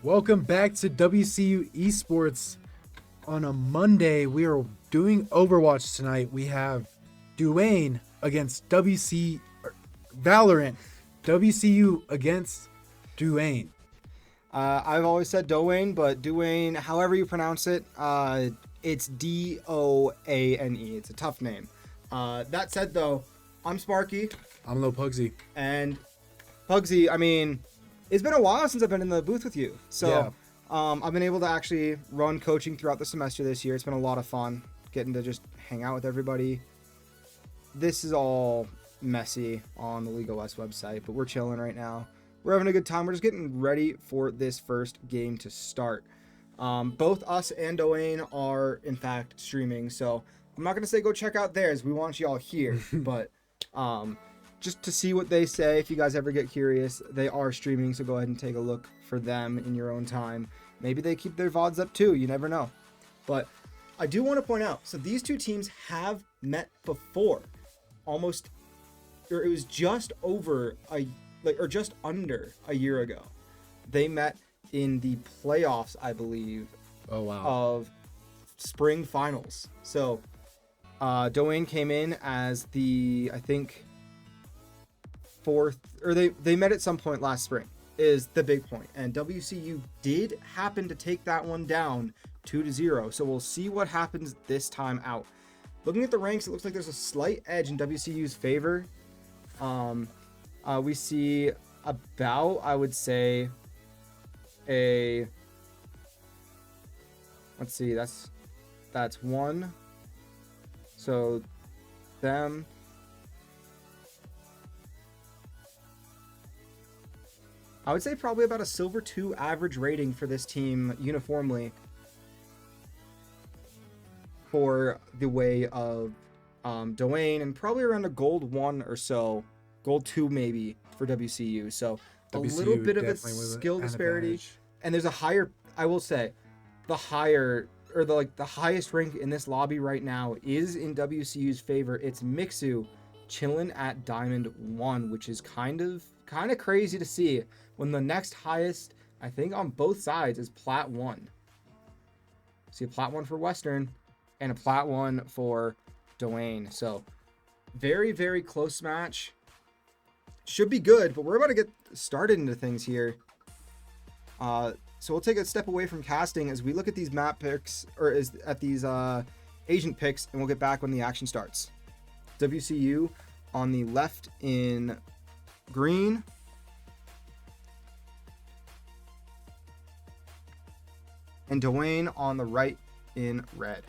Welcome back to WCU Esports. On a Monday, we are doing Overwatch tonight. We have Doane against Valorant. WCU against Doane. I've always said Doane, but Doane, however you pronounce it, it's Doane. It's a tough name. That said, though, I'm Sparky. I'm Lil Pugsy. And Pugsy, I mean, it's been a while since I've been in the booth with you. So yeah. I've been able to actually run coaching throughout the semester this year. It's been a lot of fun getting to just hang out with everybody. This is all messy on the League OS website, but we're chilling right now. We're having a good time. We're just getting ready for this first game to start. Both us and Doane are, in fact, streaming. So I'm not going to say go check out theirs. We want you all here. But just to see what they say, if you guys ever get curious, they are streaming. So go ahead and take a look for them in your own time. Maybe they keep their VODs up too. You never know. But I do want to point out, so these two teams have met before. It was just just under a year ago. They met in the playoffs, I believe. Oh wow. Of spring finals. So Doane came in as the, I think, fourth, or they met at some point last spring is the big point. And WCU did happen to take that one down 2-0. So we'll see what happens this time out. Looking at the ranks, it looks like there's a slight edge in WCU's favor. We see about, I would say, a, let's see, that's one. So them. I would say probably about a silver 2 average rating for this team uniformly for the way of Doane, and probably around a gold 1 or so, gold 2 maybe for WCU. So a little bit of a skill disparity. And there's a higher, I will say, the higher, or the highest rank in this lobby right now is in WCU's favor. It's Mixu chilling at Diamond 1, which is kind of crazy to see when the next highest, I think on both sides, is Plat 1. See a Plat 1 for Western and a Plat 1 for Doane. So very, very close match. Should be good, but we're about to get started into things here. So we'll take a step away from casting as we look at these map picks, or at these agent picks, and we'll get back when the action starts. WCU on the left in green. And Doane on the right in red.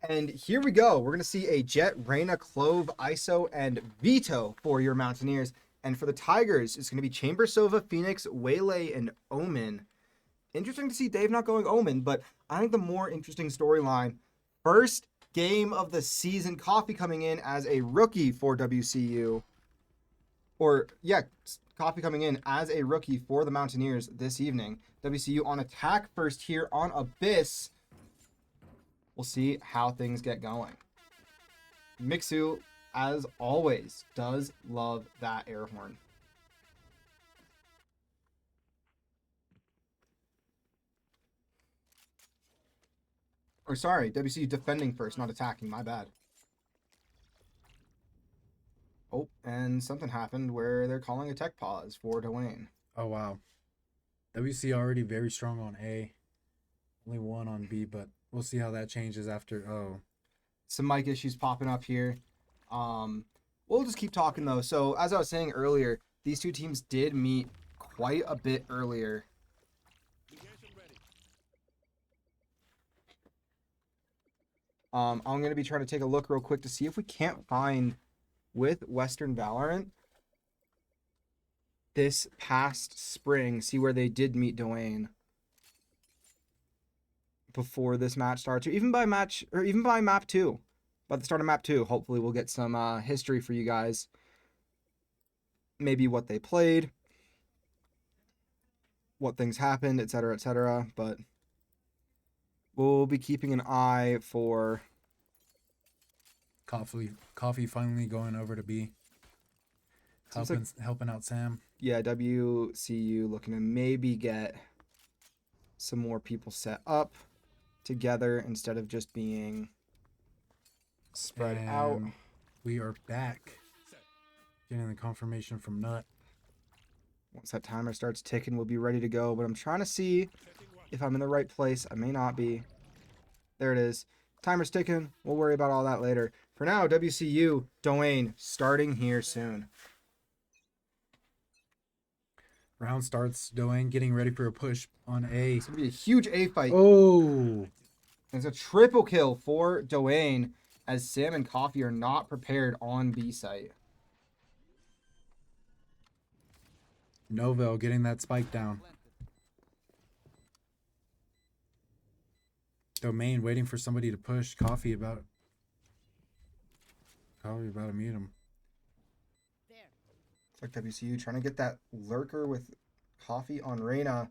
And here we go. We're going to see a Jet, Reyna, Clove, ISO, and Vito for your Mountaineers. And for the Tigers, it's going to be Chamber, Sova, Phoenix, Waylay, and Omen. Interesting to see Dave not going Omen, but I think the more interesting storyline, first game of the season, Coffee coming in as a rookie for WCU. Coffee coming in as a rookie for the Mountaineers this evening. WCU on attack first here on Abyss. We'll see how things get going. Mixu, as always, does love that air horn. Or sorry, WCU defending first, not attacking. My bad. Oh, and something happened where they're calling a tech pause for Doane. Oh, wow. WC already very strong on A. Only 1 on B, but we'll see how that changes after. Oh, some mic issues popping up here. We'll just keep talking though. So as I was saying earlier, these two teams did meet quite a bit earlier. I'm going to be trying to take a look real quick to see if we can't find with Western Valorant this past spring, see where they did meet Doane before this match starts, or even by map 2. By the start of map 2, hopefully we'll get some history for you guys. Maybe what they played, what things happened, etc., etc. But we'll be keeping an eye for Coffee finally going over to B. Helping out Sam. Yeah, WCU looking to maybe get some more people set up together instead of just being spread out. We are back. Getting the confirmation from Nut. Once that timer starts ticking, we'll be ready to go. But I'm trying to see if I'm in the right place. I may not be. There it is. Timer's ticking. We'll worry about all that later. For now, WCU, Doane, starting here soon. Round starts. Doane getting ready for a push on A. It's going to be a huge A fight. Oh. It's a triple kill for Doane as Sam and Coffee are not prepared on B site. Novell getting that spike down. Domain waiting for somebody to push. Coffee about to mute him. It's like WCU trying to get that lurker with Coffee on Reyna.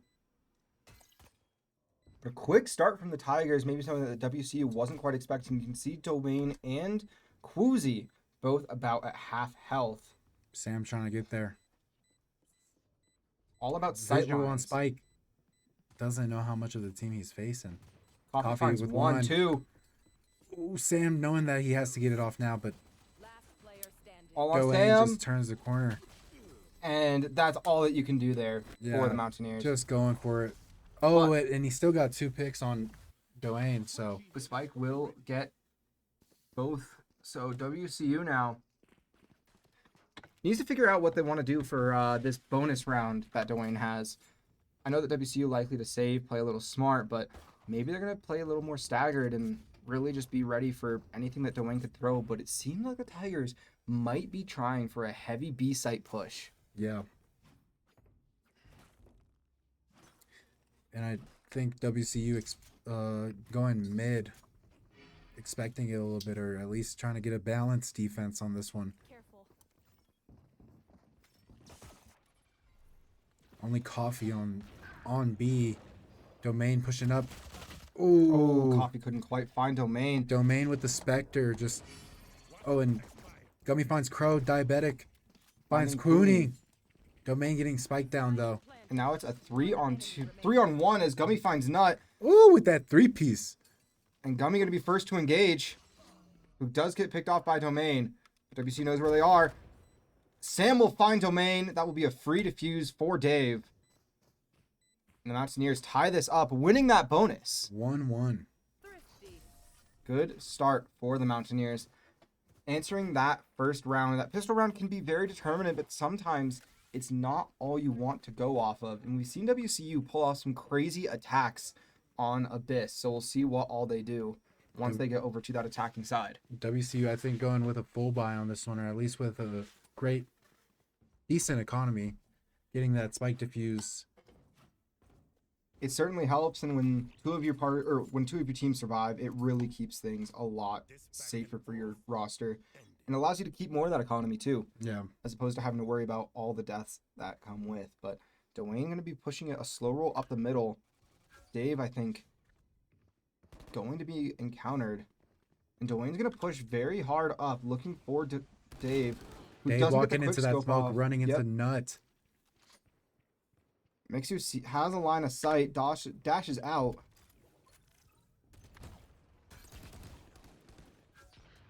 But a quick start from the Tigers, maybe something that the WCU wasn't quite expecting. You can see Doane and Quoozy both about at half health. Sam trying to get there. All about sight Visual on lines. spike. Doesn't know how much of the team he's facing. Coffee finds with one, two. Ooh, Sam knowing that he has to get it off now, but All on Doane Sam. just turns the corner. And that's all that you can do there for the Mountaineers. Just going for it. Oh, and he still got 2 picks on Doane, so. The spike will get both. So WCU now needs to figure out what they want to do for this bonus round that Doane has. I know that WCU likely to save, play a little smart, but maybe they're going to play a little more staggered and really just be ready for anything that Doane could throw. But it seemed like the Tigers might be trying for a heavy B-site push. Yeah. And I think WCU going mid, expecting it a little bit, or at least trying to get a balanced defense on this one. Careful. Only Coffee on B. Domain pushing up. Ooh. Oh, Coffee couldn't quite find Domain. Domain with the Spectre just. Oh, and Gummy finds Crow. Diabetic finds Quooning. Domain getting spiked down though. And now it's a 3-on-2, 3-on-1 as Gummy finds Nut. Ooh, with that 3-piece. And Gummy going to be first to engage. Who does get picked off by Domain. But WC knows where they are. Sam will find Domain. That will be a free defuse for Dave. And the Mountaineers tie this up, winning that bonus. 1-1. Good start for the Mountaineers. Answering that first round. That pistol round can be very determinant, but sometimes it's not all you want to go off of. And we've seen WCU pull off some crazy attacks on Abyss. So we'll see what all they do once they get over to that attacking side. WCU, I think, going with a full buy on this one, or at least with a great, decent economy, getting that spike diffuse. It certainly helps, and when two of your teams survive, it really keeps things a lot safer for your roster, and allows you to keep more of that economy too. Yeah. As opposed to having to worry about all the deaths that come with. But Doane going to be pushing it a slow roll up the middle. Dave, I think, going to be encountered, and Doane's going to push very hard up, looking for Dave. Dave walking into that smoke, running into Nut. Makes you see, has a line of sight, dashes out.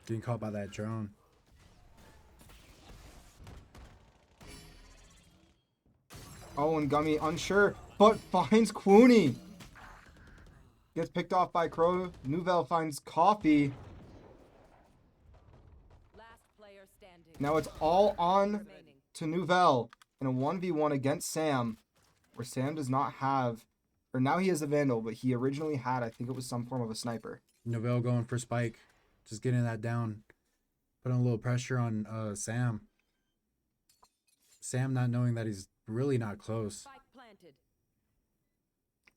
Getting caught by that drone. Oh, and Gummy unsure, but finds Quoonie. Gets picked off by Crow. Nouvelle finds Coffee. Last player standing. Now it's all on to Nouvelle in a 1v1 against Sam. Where Sam does not have, or now he has a Vandal, but he originally had, I think it was some form of a sniper. Novell going for spike, just getting that down, putting a little pressure on Sam. Sam not knowing that he's really not close. Spike planted.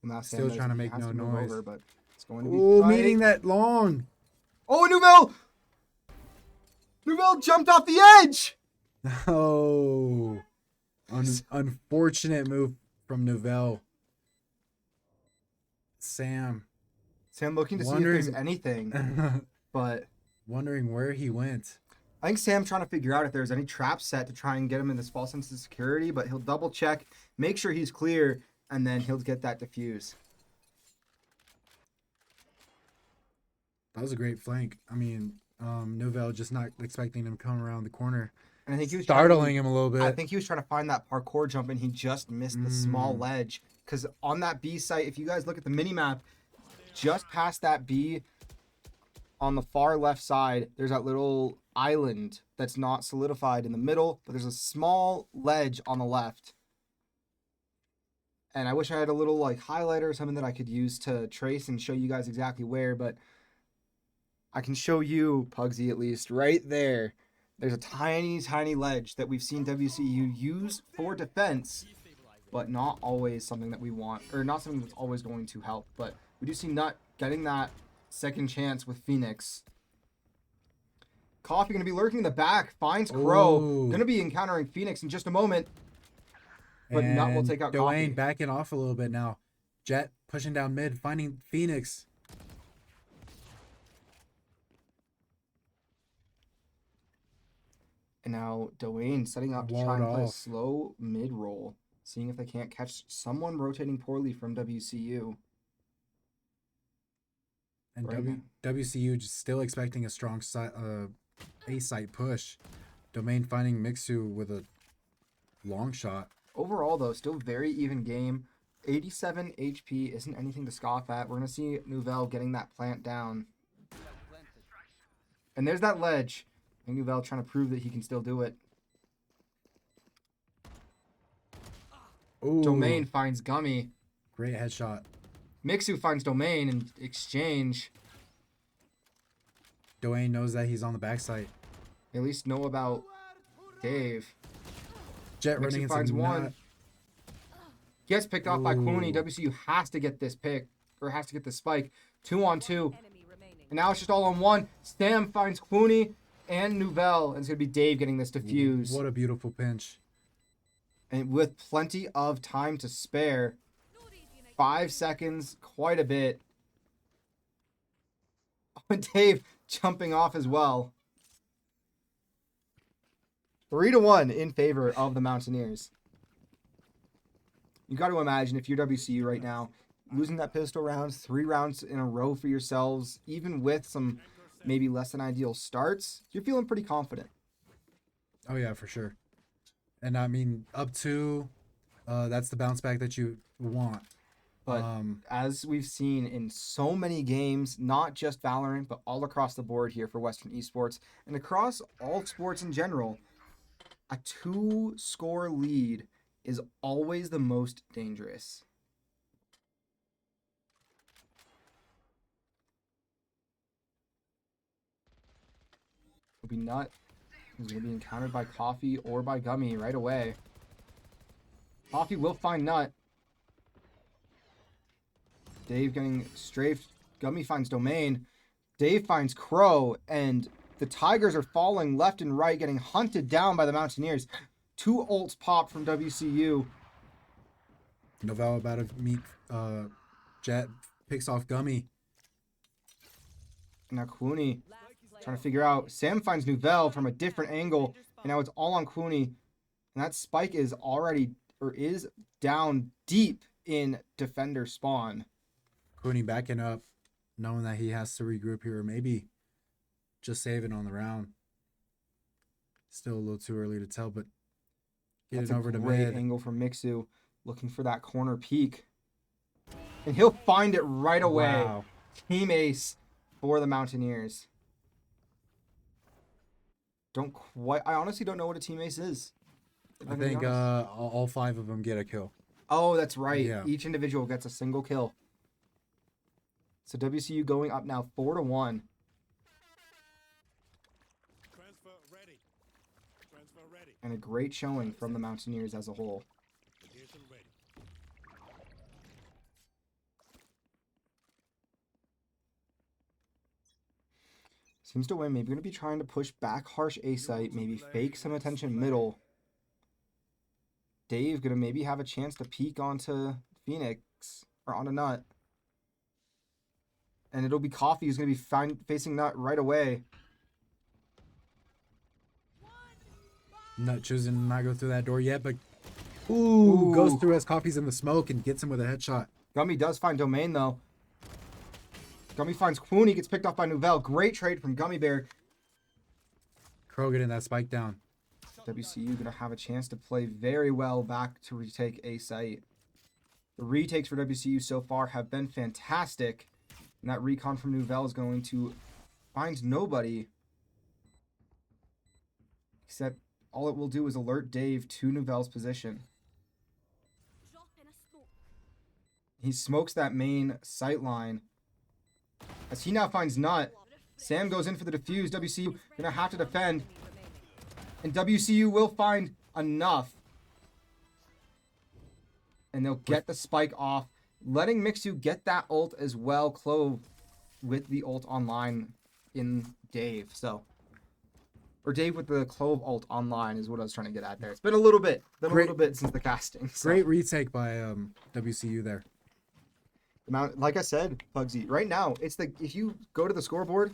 And now Still Sam trying to he make has no move noise. over, but it's going to be Oh, tight. meeting that long. Oh, Nouvelle! Nouvelle jumped off the edge! Oh, unfortunate move from Novell. Sam Looking to see if there's anything, but wondering where he went. I think Sam trying to figure out if there's any trap set to try and get him in this false sense of security, but he'll double check, make sure he's clear, and then he'll get that defuse. That was a great flank. I mean, Novell just not expecting him to come around the corner. And I think he was Startling him a little bit. I think he was trying to find that parkour jump, and he just missed the small ledge. Because on that B site, if you guys look at the mini map, just past that B, on the far left side, there's that little island that's not solidified in the middle, but there's a small ledge on the left. And I wish I had a little like highlighter or something that I could use to trace and show you guys exactly where, but I can show you, Pugsy, at least right there. There's a tiny, tiny ledge that we've seen WCU use for defense, but not always something that we want, or not something that's always going to help. But we do see Nut getting that second chance with Phoenix. Coffee going to be lurking in the back, finds Crow. Ooh. Going to be encountering Phoenix in just a moment. But Nut will take out Coffee. Doane backing off a little bit now. Jet pushing down mid, finding Phoenix. And now Doane setting up to try Walled and play a off. slow mid roll, seeing if they can't catch someone rotating poorly from WCU. And Right WCU just still expecting a strong A site push. Domain finding Mixu with a long shot. Overall, though, still very even game. 87 HP isn't anything to scoff at. We're going to see Nouvelle getting that plant down. And there's that ledge. I think Nouvelle trying to prove that he can still do it. Ooh, Domain finds Gummy. great headshot. Mixu finds Domain in exchange. Doane knows that he's on the backside. At least know about Dave. Jet Mixu running into finds one. Nut. Gets picked off by Clooney. Ooh. WCU has to get this pick, or has to get this spike. 2-on-2. Enemy remaining. And now it's just all on one. Sam finds Clooney and Nouvelle. And it's going to be Dave getting this defuse. What a beautiful pinch. And with plenty of time to spare. 5 seconds, quite a bit. And Dave jumping off as well. 3-1 in favor of the Mountaineers. You got to imagine if you're WCU right now, losing that pistol rounds, 3 rounds in a row for yourselves, even with some maybe less than ideal starts, you're feeling pretty confident. Oh yeah, for sure. And I mean, up to, that's the bounce back that you want. But as we've seen in so many games, not just Valorant, but all across the board here for Western Esports and across all sports in general, a 2-score lead is always the most dangerous. It'll be Nut. He's going to be encountered by Coffee or by Gummy right away. Coffee will find Nut. Dave getting strafed. Gummy finds Domain. Dave finds Crow. And the Tigers are falling left and right, getting hunted down by the Mountaineers. 2 ults pop from WCU. Nouvelle about to meet Jet, picks off Gummy. And now Clooney Last player trying to figure out. Sam finds Nouvelle from a different angle. And now it's all on Clooney. And that spike is already, or is down deep in defender spawn. Cooney backing up, knowing that he has to regroup here, or maybe just save it on the round. Still a little too early to tell, but That's getting a over to great mid. angle from Mixu, looking for that corner peek. And he'll find it right away. Wow. Team ace for the Mountaineers. I honestly don't know what a team ace is. if I I'm being think honest. all 5 of them get a kill. Oh, that's right. Yeah. Each individual gets a single kill. So WCU going up now 4-1. Transfer ready. Transfer ready. And a great showing from the Mountaineers as a whole. Adhesion ready. Seems to win. Maybe going to be trying to push back harsh A site. Maybe fake some attention middle. Dave going to maybe have a chance to peek onto Phoenix or onto Nut. And it'll be Coffee who's going to be facing Nut right away. Not choosing to not go through that door yet, but ooh, goes Ooh. through as Coffee's in the smoke and gets him with a headshot. Gummy does find Domain though. Gummy finds Clooney, gets picked off by Nouvelle. Great trade from Gummy Bear. Crow getting that spike down. WCU going to have a chance to play very well back to retake A site. The retakes for WCU so far have been fantastic. And that recon from Nouvelle is going to find nobody. Except all it will do is alert Dave to Nouvelle's position. He smokes that main sight line. As he now finds Nut. Sam goes in for the defuse. WCU gonna have to defend. And WCU will find enough. And they'll get the spike off. Letting Mixu get that ult as well. Clove with the ult online in Dave. So, or Dave with the Clove ult online is what I was trying to get at there. It's been a little bit. Since the casting. So. Great retake by WCU there. Like I said, Bugsy, right now, if you go to the scoreboard,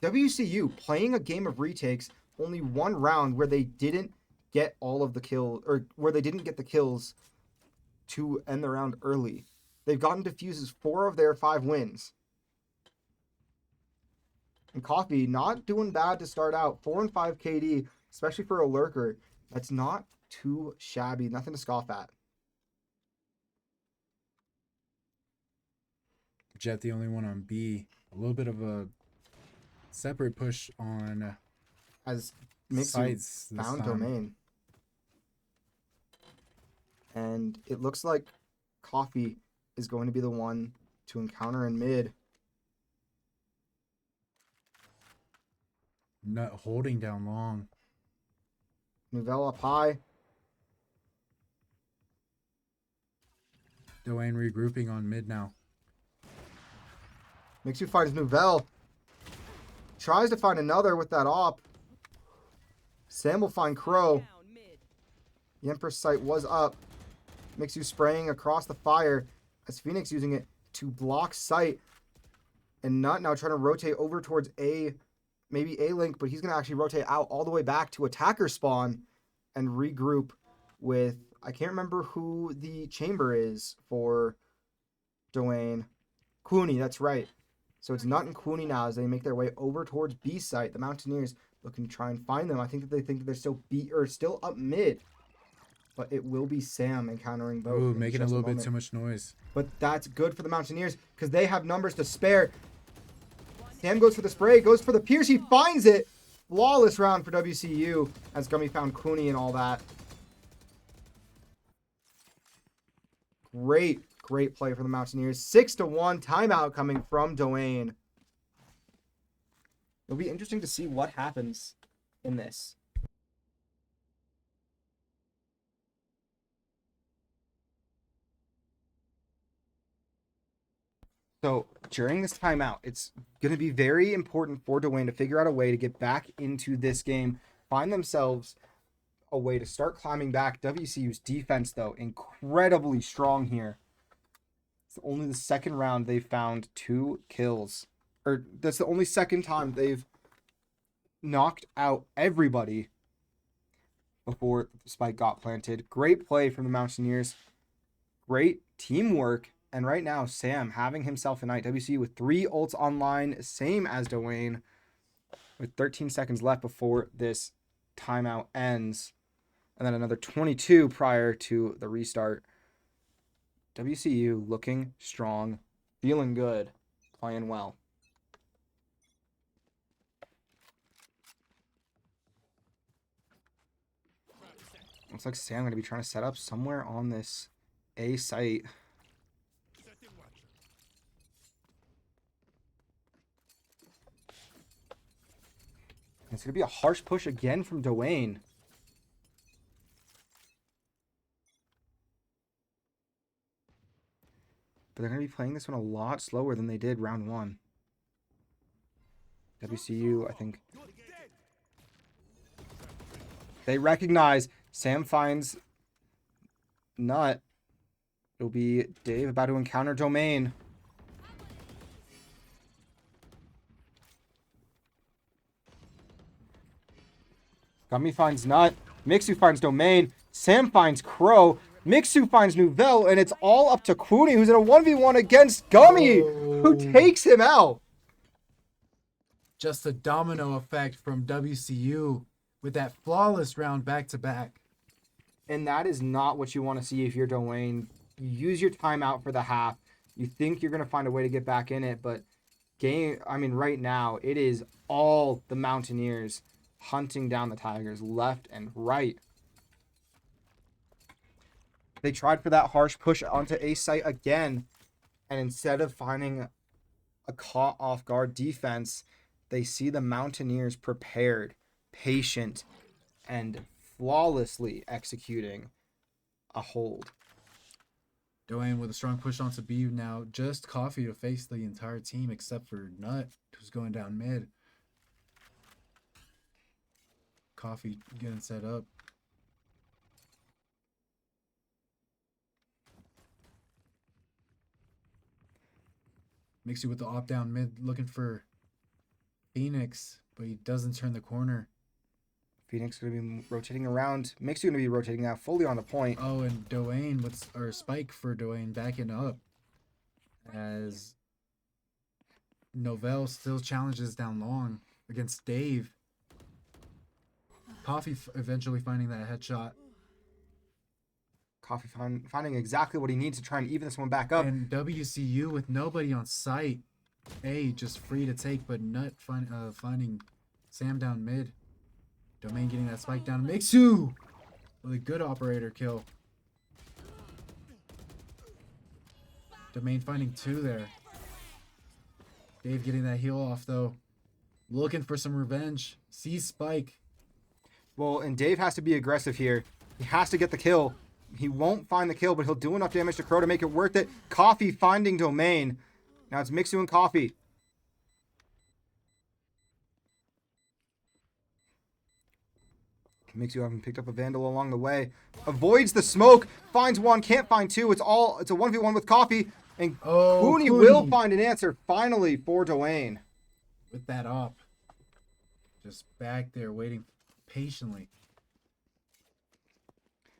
WCU playing a game of retakes, only one round where they didn't get all of the kills, or where they didn't get the kills to end the round early. They've gotten defuses 4 of their 5 wins. And Coffee not doing bad to start out. 4 and 5 KD, especially for a lurker. That's not too shabby. Nothing to scoff at. Jet the only one on B. A little bit of a separate push on As sides this found time. Domain. And it looks like Coffee is going to be the one to encounter in mid. Not holding down long. Nouvelle up high. Doane regrouping on mid now. Mixu finds Nouvelle. Tries to find another with that op. Sam will find Crow. Down mid. The Empress sight was up. Mixu spraying across the fire as Phoenix using it to block sight. And Nut now trying to rotate over towards maybe A-Link, but he's going to actually rotate out all the way back to attacker spawn and regroup with, I can't remember who the chamber is for Doane. Cooney, that's right. So it's Nut and Cooney now as they make their way over towards B site. The Mountaineers looking to try and find them. I think that they think that they're still up mid. But it will be Sam encountering both. Ooh, in making a just little bit moment. too much noise. But that's good for the Mountaineers because they have numbers to spare. Sam goes for the spray, goes for the pierce. He finds it. Flawless round for WCU as Gummy found Cooney and all that. Great play for the Mountaineers. 6-1 timeout coming from Doane. It'll be interesting to see what happens in this. So during this timeout, it's going to be very important for Doane to figure out a way to get back into this game, find themselves a way to start climbing back. WCU's defense, though, incredibly strong here. It's only the second round they've found 2 kills. Or that's the only second time they've knocked out everybody before the spike got planted. Great play from the Mountaineers. Great teamwork. And right now, Sam having himself a night. WCU with 3 ults online, same as Doane, with 13 seconds left before this timeout ends. And then another 22 prior to the restart. WCU looking strong, feeling good, playing well. Looks like Sam going to be trying to set up somewhere on this A site. Setting watcher. It's going to be a harsh push again from Doane. But they're going to be playing this one a lot slower than they did round 1. WCU, I think. They recognize Sam finds Nut. It'll be Dave about to encounter Domain. Gummy finds Nut. Mixu finds Domain. Sam finds Crow. Mixu finds Nouvelle. And it's all up to Cooney, who's in a 1v1 against Gummy, who takes him out. Just a domino effect from WCU with that flawless round back-to-back. And that is not what you want to see if you're Doane. You use your timeout for the half. You think you're going to find a way to get back in it, but right now, it is all the Mountaineers hunting down the Tigers left and right. They tried for that harsh push onto A site again, and instead of finding a caught off guard defense, they see the Mountaineers prepared, patient, and flawlessly executing a hold. Doane with a strong push onto B now. Just Coffee to face the entire team except for Nut, who's going down mid. Coffee getting set up. Mixie with the op down mid looking for Phoenix, but he doesn't turn the corner. Phoenix going to be rotating around. Mixie going to be rotating now, fully on the point. Oh, and Doane or Spike for Doane backing up as Novell still challenges down long against Dave. Coffee eventually finding that headshot. Coffee finding exactly what he needs to try and even this one back up. And WCU with nobody on site. A just free to take, but Nut finding Sam down mid. Domain getting that spike down. Mixu! Really good operator kill. Domain finding 2 there. Dave getting that heal off though. Looking for some revenge. Sees Spike. Well, and Dave has to be aggressive here. He has to get the kill. He won't find the kill, but he'll do enough damage to Crow to make it worth it. Coffee finding Domain. Now it's Mixu and Coffee. Mixu having picked up a Vandal along the way. Avoids the smoke. Finds one. Can't find two. It's a 1v1 with Coffee. And Cooney will find an answer finally for Doane. With that op. Just back there waiting patiently.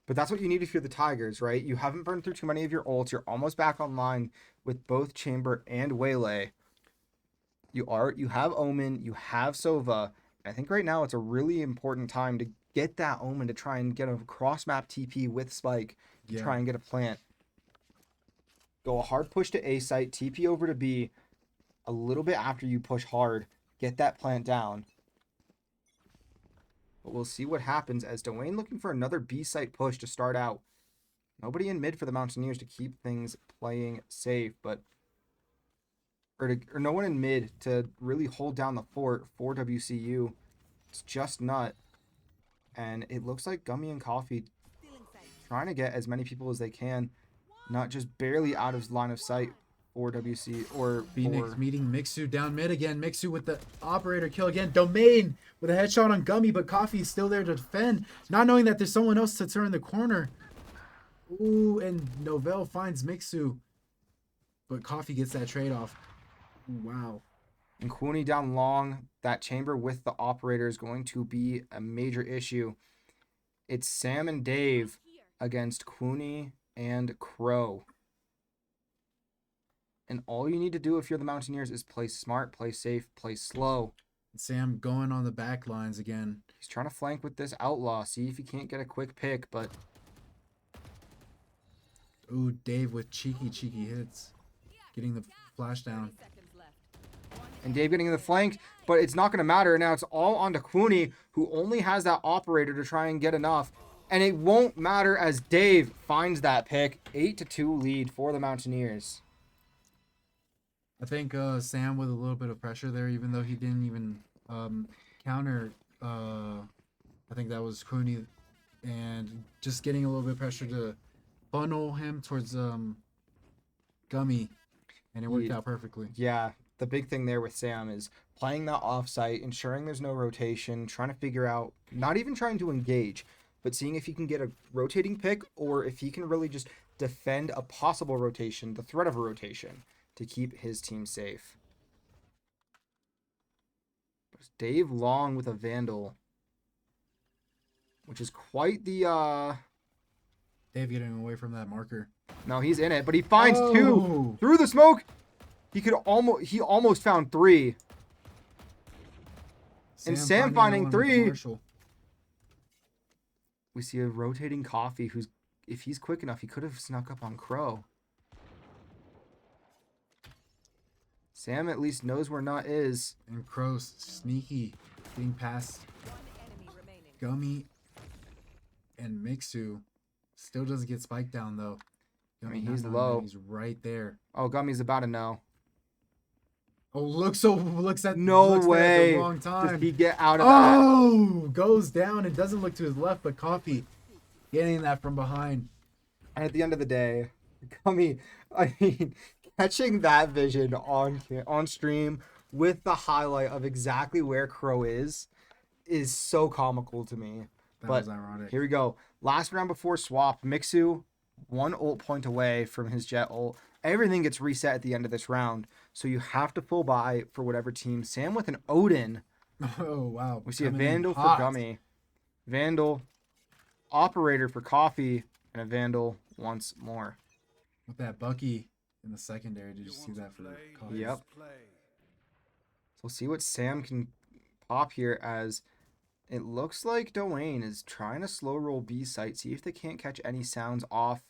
But that's what you need if you're the Tigers, right? You haven't burned through too many of your ults. You're almost back online with both Chamber and Waylay. You have Omen, you have Sova. I think right now it's a really important time to get that Omen to try and get a cross-map TP with Spike to try and get a plant. Go a hard push to A site, TP over to B a little bit after you push hard. Get that plant down. But we'll see what happens as Doane looking for another B site push to start out. Nobody in mid for the Mountaineers to keep things playing safe, but or no one in mid to really hold down the fort for WCU. It's just Nut. And it looks like Gummy and Coffee trying to get as many people as they can. Not just barely out of line of sight for WC or Phoenix meeting Mixu down mid again. Mixu with the operator kill again. Domain with a headshot on Gummy, but Coffee is still there to defend, not knowing that there's someone else to turn the corner. Ooh, and Novell finds Mixu, but Coffee gets that trade-off. Wow. And Cooney down long. That chamber with the operator is going to be a major issue. It's Sam and Dave against Cooney and Crow. And all you need to do if you're the Mountaineers is play smart, play safe, play slow. Sam going on the back lines again. He's trying to flank with this Outlaw. See if he can't get a quick pick, but... Ooh, Dave with cheeky hits. Getting the flash down. And Dave getting in the flank, but it's not going to matter. Now it's all onto Cooney, who only has that operator to try and get enough. And it won't matter as Dave finds that pick. 8-2 lead for the Mountaineers. I think Sam with a little bit of pressure there, even though he didn't even counter. I think that was Cooney, and just getting a little bit of pressure to funnel him towards Gummy, and it worked out perfectly. Yeah, the big thing there with Sam is playing that offsite, ensuring there's no rotation, trying to figure out, not even trying to engage, but seeing if he can get a rotating pick or if he can really just defend a possible rotation, the threat of a rotation, to keep his team safe. Dave Long with a Vandal, which is quite the Dave getting away from that marker. No, he's in it, but he finds two through the smoke. He almost found three. And Sam finding three. We see a rotating Coffee who's, if he's quick enough, he could have snuck up on Crow. Sam at least knows where Nut is. And Crow's sneaky, getting past Gummy and Mixu. Still doesn't get spiked down though. I mean, Not he's knowing that low. He's right there. Oh, Gummy's about to know. Oh, looks at No looks there at way. the wrong time. Does he get out of that? Oh, goes down and doesn't look to his left, but Coffee getting that from behind. And at the end of the day, Gummy, I mean, catching that vision on stream with the highlight of exactly where Crow is so comical to me. That But was ironic. here we go. Last round before swap, Mixu, 1 ult point away from his Jet ult. Everything gets reset at the end of this round, so you have to full buy for whatever team. Sam with an Odin. Oh wow. We see a Coming in Vandal for hot. Gummy. Vandal, Operator for Coffee, and a Vandal once more. With that Bucky in the secondary. Did you see that for Coffee? Yep. So we'll see what Sam can pop here, as it looks like Doane is trying to slow roll B site, see if they can't catch any sounds off.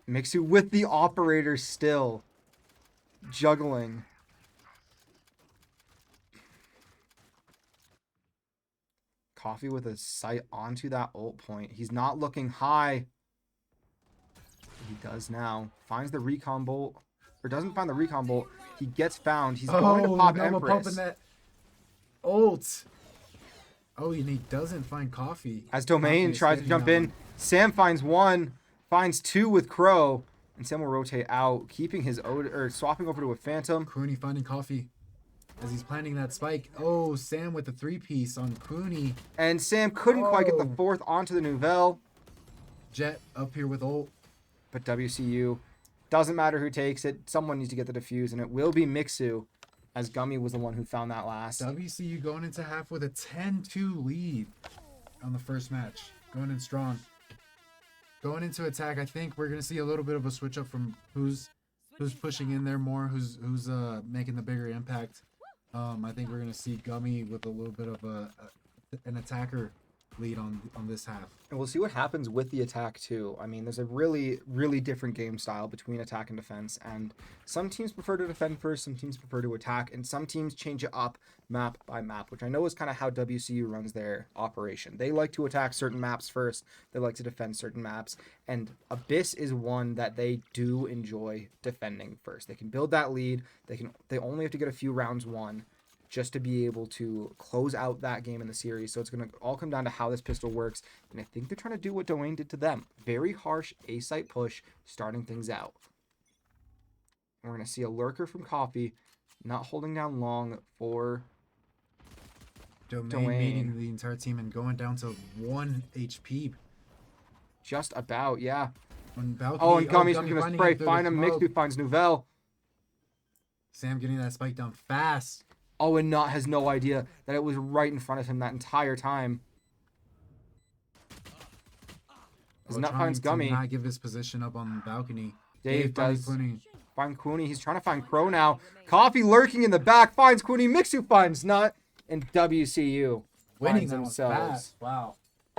Mixu with the Operator still juggling. Coffee with a sight onto that ult point. He's not looking high. He does now. Finds the recon bolt. Or doesn't find the recon bolt. He gets found. He's going to pop Nova Empress. pumping that ult. Oh, and he doesn't find Coffee. As Coffee Domain is tries to hitting jump that in. one. Sam finds 1. Finds 2 with Crow. And Sam will rotate out. Keeping his swapping over to a Phantom. Cooney finding Coffee as he's planting that spike. Oh, Sam with the 3-piece on Cooney. And Sam couldn't quite get the Oh. 4th onto the Nouvelle. Jet up here with ult. But WCU, doesn't matter who takes it. Someone needs to get the defuse. And it will be Mixu, as Gummy was the one who found that last. WCU going into half with a 10-2 lead on the first match. Going in strong. Going into attack, I think we're gonna see a little bit of a switch up from who's pushing in there more, who's making the bigger impact. I think we're gonna see Gummy with a little bit of an attacker lead on this half. And we'll see what happens with the attack too. I mean, there's a really, really different game style between attack and defense, and some teams prefer to defend first, some teams prefer to attack, and some teams change it up map by map, which I know is kind of how WCU runs their operation. They like to attack certain maps first, they like to defend certain maps, and Abyss is one that they do enjoy defending first. They can build that lead, they only have to get a few rounds won just to be able to close out that game in the series. So it's going to all come down to how this pistol works. And I think they're trying to do what Doane did to them. Very harsh A-site push, starting things out. And we're going to see a lurker from Coffee, not holding down long for Domain meeting the entire team and going down to 1 HP. just about, yeah. On Balcony. Oh, and Gummy's Gummy going to finding spray. through Find the him. smoke. Mixu finds Nouvelle. Sam getting that spike down fast. Oh, and Not has no idea that it was right in front of him that entire time. As Nut finds Gummy. Not give his position up on the balcony. Dave finding does Cooney. find Cooney. He's trying to find Crow now. Coffee lurking in the back. Finds Cooney. Mixu finds Nut. And WCU Winning finds that one themselves. fast. Wow.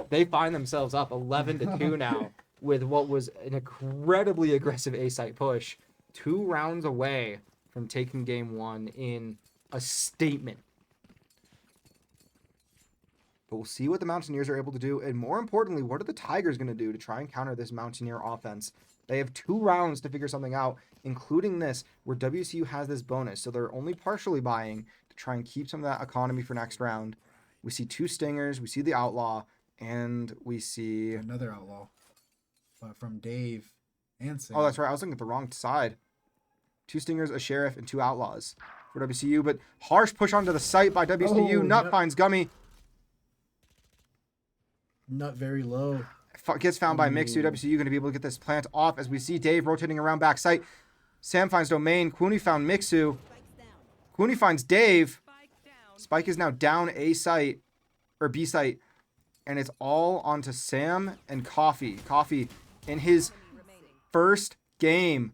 They find themselves up 11-2 now with what was an incredibly aggressive A-site push. 2 rounds away from taking game 1 in a statement. But we'll see what the Mountaineers are able to do. And more importantly, what are the Tigers going to do to try and counter this Mountaineer offense? They have 2 rounds to figure something out, including this, where WCU has this bonus. So they're only partially buying to try and keep some of that economy for next round. We see 2 Stingers, we see the Outlaw, and we see... Another outlaw. But from Dave and Sam. Oh, that's right. I was looking at the wrong side. 2 Stingers, a Sheriff, and 2 Outlaws for WCU. But harsh push onto the site by WCU. Oh, Nut Nut. finds Gummy. Not very low. Gets found by Mixu. Ooh. WCU going to be able to get this plant off as we see Dave rotating around back site. Sam finds Domain. Cooney found Mixu. Cooney finds Dave. Spike is now down A site, or B site. And it's all onto Sam and Coffee. Coffee in his first game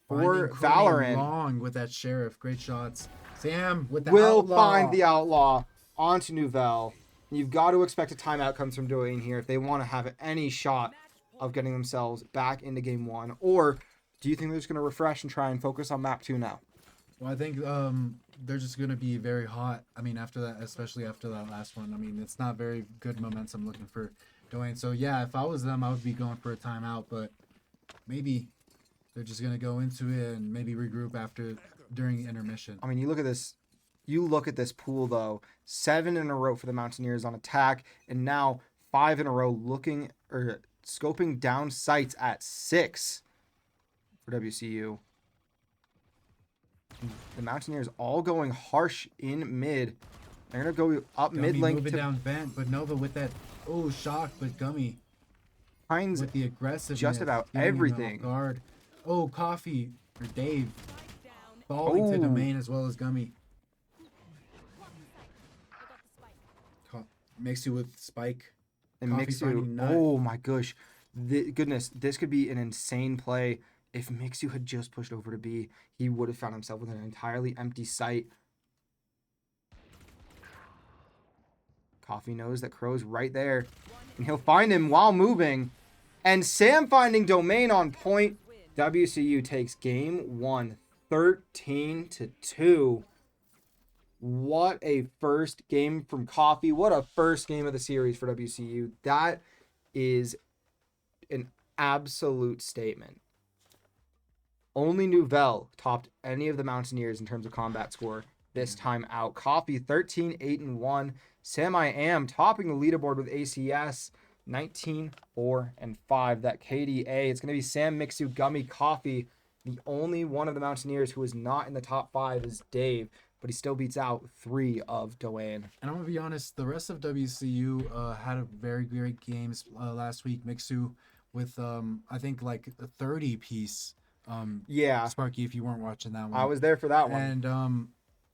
for Finding Cooney Valorant long with that Sheriff. Great shots. Sam with the will outlaw. find the Outlaw onto Nouvelle. You've got to expect a timeout comes from Doane here if they want to have any shot of getting themselves back into game 1. Or do you think they're just going to refresh and try and focus on map 2 now? Well, I think they're just going to be very hot. I mean, after that, especially after that last one. I mean, it's not very good momentum looking for Doane. So yeah, if I was them, I would be going for a timeout, but maybe they're just gonna go into it and maybe regroup after during intermission. I mean, you look at this. You look at this pool though. 7 in a row for the Mountaineers on attack, and now 5 in a row looking or scoping down sites at 6 for WCU. The Mountaineers all going harsh in mid. They're gonna go up mid Gummy lane moving to down vent, but Nova with that shock, but Gummy Hines. with the aggressiveness, just about getting him off everything. guard. Oh, Coffee or Dave Spike down. falling to Oh. Domain as well as Gummy. I got the spike. Makes you with Spike. And Coffee Mixu. finding Nut. Oh my gosh. Goodness, this could be an insane play. If Mixu had just pushed over to B, he would have found himself with an entirely empty site. Coffee knows that Crow's right there, and he'll find him while moving. And Sam finding Domain on point. WCU takes game 1, 13-2. What a first game from Coffee. What a first game of the series for WCU. That is an absolute statement. Only Nouvelle topped any of the Mountaineers in terms of combat score this time out. Coffee 13-8-1. Sam I Am topping the leaderboard with ACS 19-4-5. That KDA. It's going to be Sam, Mixu, Gummy, Coffee. The only one of the Mountaineers who is not in the top 5 is Dave, but he still beats out 3 of Doane. And I'm gonna be honest, the rest of WCU had a very great games last week. Mixu with I think like a 30 piece. Yeah, Sparky, if you weren't watching that one, I was there for that one. And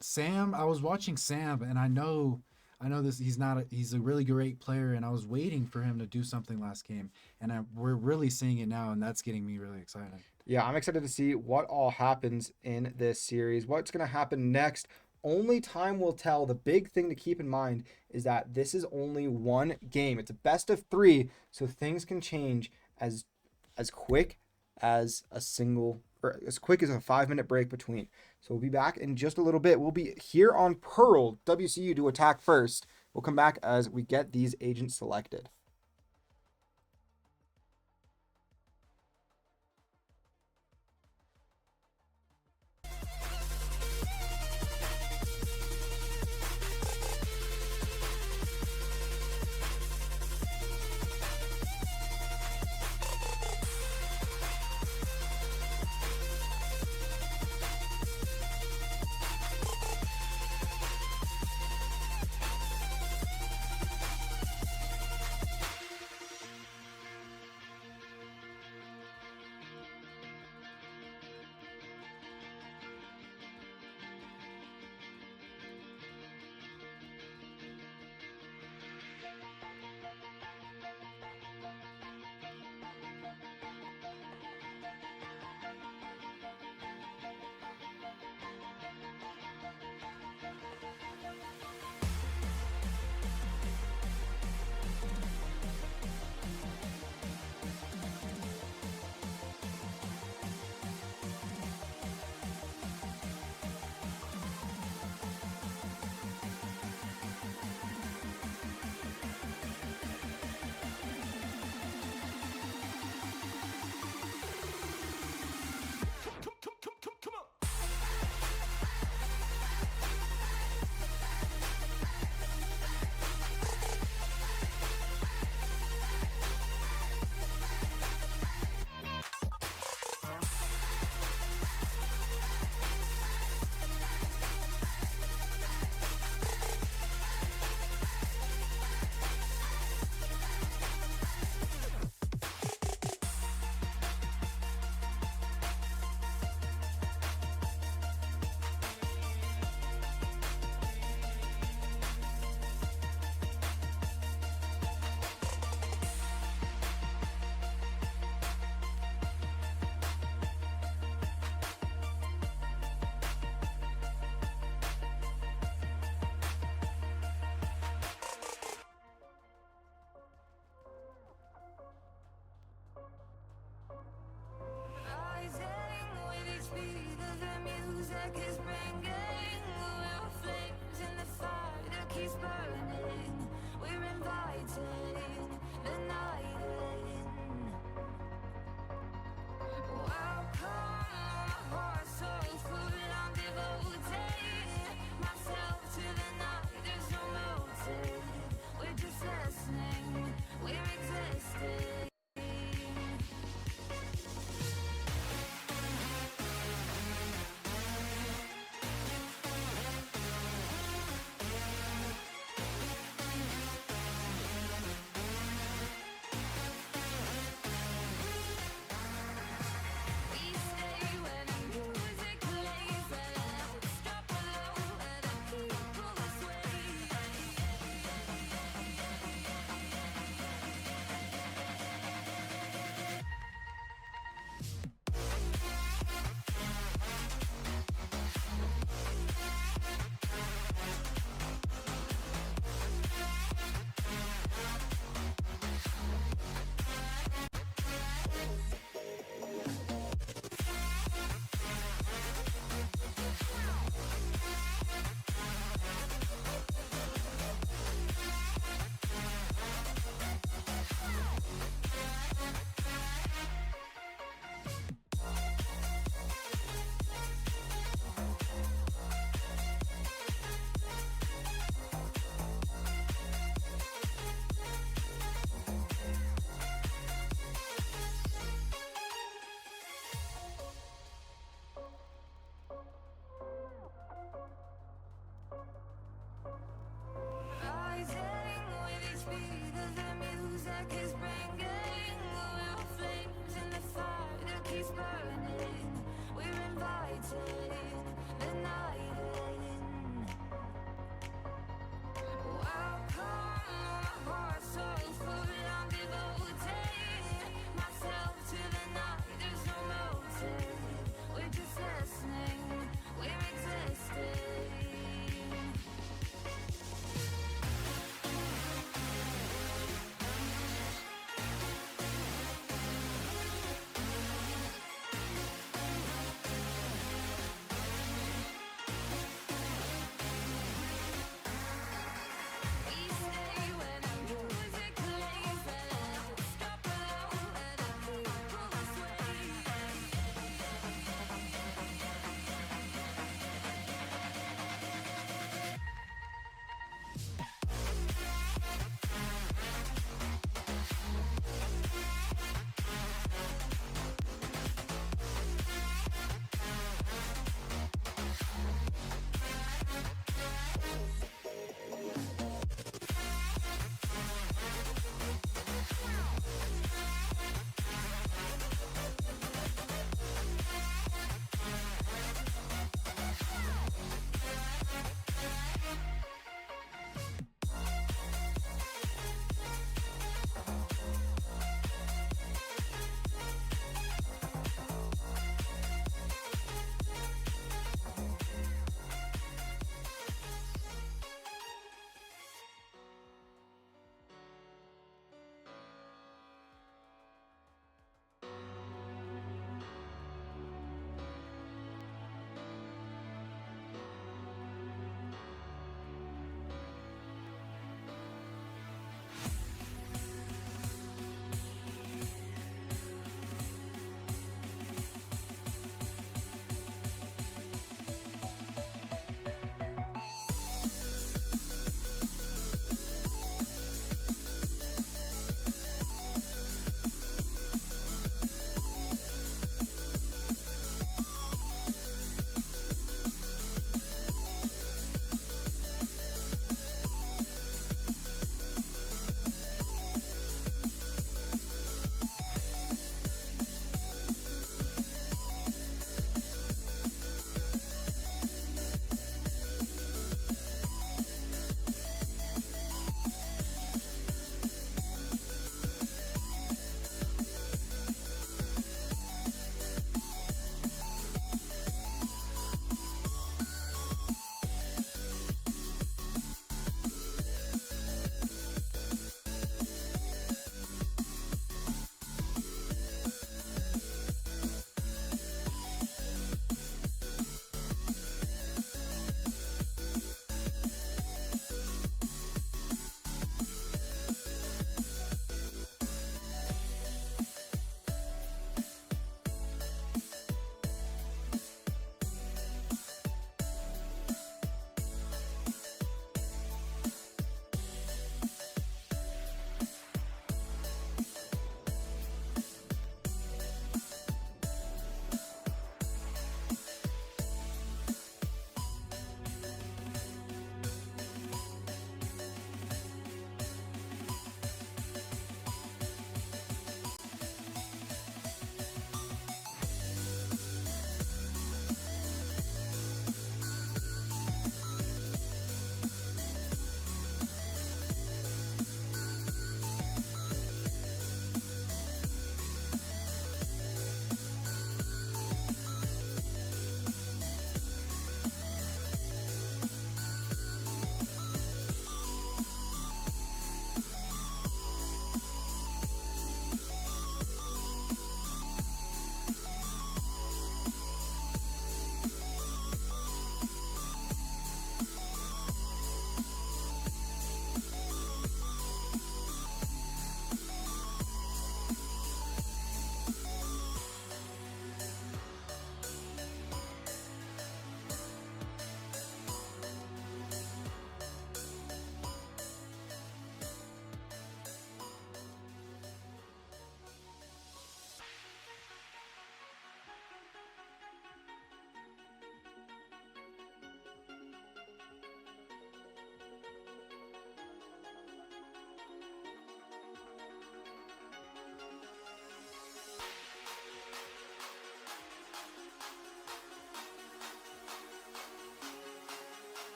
Sam, I was watching Sam, and I know this. He's a really great player, and I was waiting for him to do something last game, and we're really seeing it now, and that's getting me really excited. Yeah, I'm excited to see what all happens in this series. What's going to happen next? Only time will tell. The big thing to keep in mind is that this is only one game. It's a best of 3, so things can change as quick as a 5-minute break between. So we'll be back in just a little bit. We'll be here on Pearl. WCU to attack first. We'll come back as we get these agents selected. spark is bringing. We're flames in the fire that keeps burning. We're invited, the night in. Welcome, my heart so full. I'm devoting myself to the night. There's no motive. We're just listening. We're existing.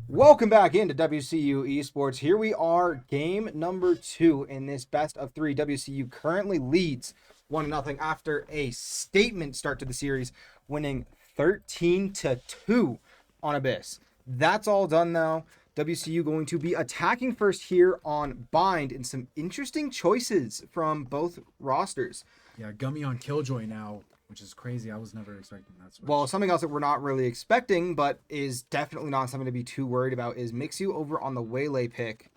Welcome back into WCU Esports. Here we are, game number 2 in this best of 3. WCU currently leads 1-0 after a statement start to the series, winning 13-2 on Abyss. That's all done now. WCU going to be attacking first here on Bind, and some interesting choices from both rosters. Yeah, Gummy on Killjoy now, which is crazy. I was never expecting that switch. Well, something else that we're not really expecting, but is definitely not something to be too worried about, is Mixu over on the Waylay pick.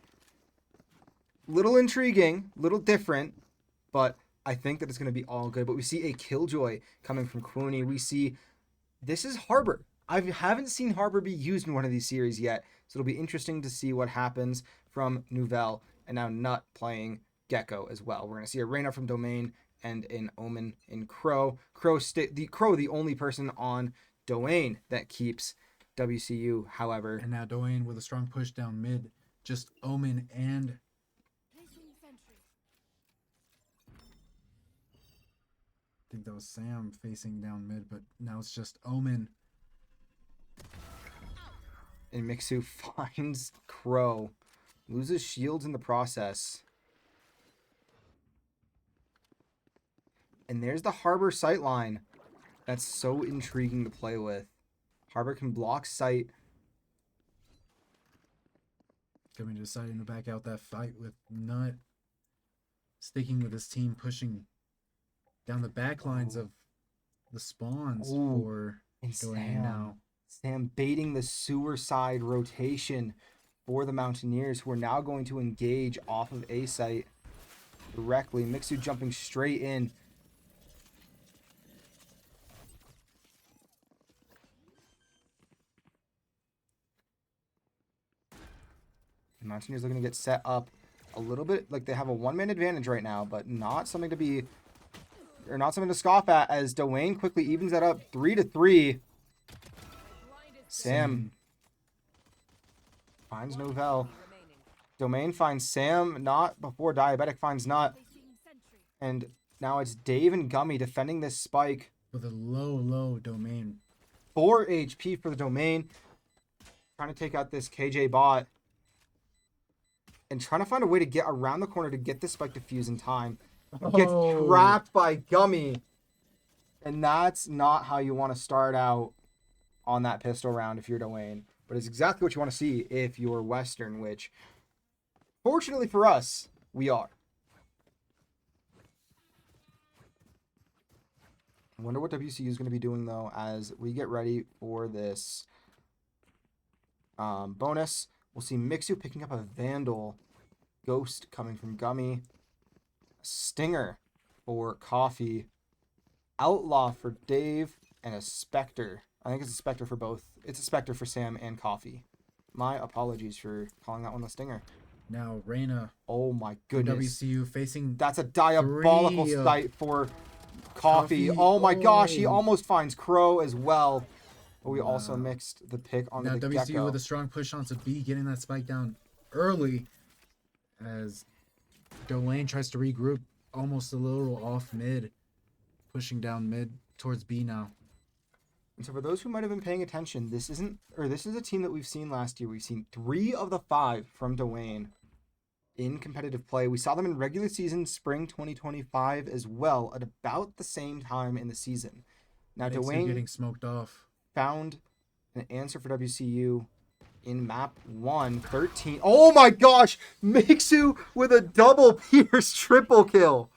Little intriguing, little different, but I think that it's going to be all good. But we see a Killjoy coming from Quooney. We see this is Harbor. I haven't seen Harbor be used in one of these series yet, so it'll be interesting to see what happens from Nouvelle, and now Nut playing Gecko as well. We're going to see a Reyna from Domain and an Omen in Crow. Crow, the only person on Doane that keeps WCU, however. And now Doane with a strong push down mid. Just Omen and... Placing sentry. I think that was Sam facing down mid, but now it's just Omen. And Mixu finds Crow. Loses shields in the process. And there's the Harbor sightline. That's so intriguing to play with. Harbor can block sight. Gummy deciding to back out that fight with Nut. Sticking with his team, pushing down the back lines of the spawns Ooh. for And Doane now. Sam baiting the sewer side rotation for the Mountaineers, who are now going to engage off of A site directly. Mixu jumping straight in. The Mountaineers looking to get set up a little bit like they have a one-man advantage right now, but not something to be, or not something to scoff at, as Doane quickly evens that up 3-3. Sam finds Nouvelle. Domain finds Sam, Not before Diabetic finds Not. Placing sentry. And now it's Dave and Gummy defending this spike. With a low Domain. 4 HP for the Domain. Trying to take out this KJ bot. And trying to find a way to get around the corner to get this spike defused in time. Gets Oh. trapped by Gummy. And that's not how you want to start out on that pistol round if you're Doane. But it's exactly what you want to see if you're Western, which, fortunately for us, we are. I wonder what WCU is going to be doing, though, as we get ready for this bonus. We'll see Mixu picking up a Vandal. Ghost coming from Gummy. A Stinger for Coffee. Outlaw for Dave. And a Spectre. I think it's a Spectre for both. It's a Spectre for Sam and Coffee. My apologies for calling that one the Stinger. Now Reyna. Oh my goodness. WCU facing... That's a diabolical Three, sight for Coffee. Coffee. Oh my gosh, he Oh. almost finds Crow as well. But we also Wow. mixed the pick on Now the WCU Gecko. with a strong push onto B, getting that spike down early as Doane tries to regroup almost a little off mid, pushing down mid towards B now. And so for those who might have been paying attention, this is a team that we've seen last year. We've seen 3 of the 5 from Doane in competitive play. We saw them in regular season spring 2025 as well at about the same time in the season. Now Makes him Doane getting smoked off. found an answer for WCU in map 1, 13. Oh my gosh! Mixu with a double pierce triple kill.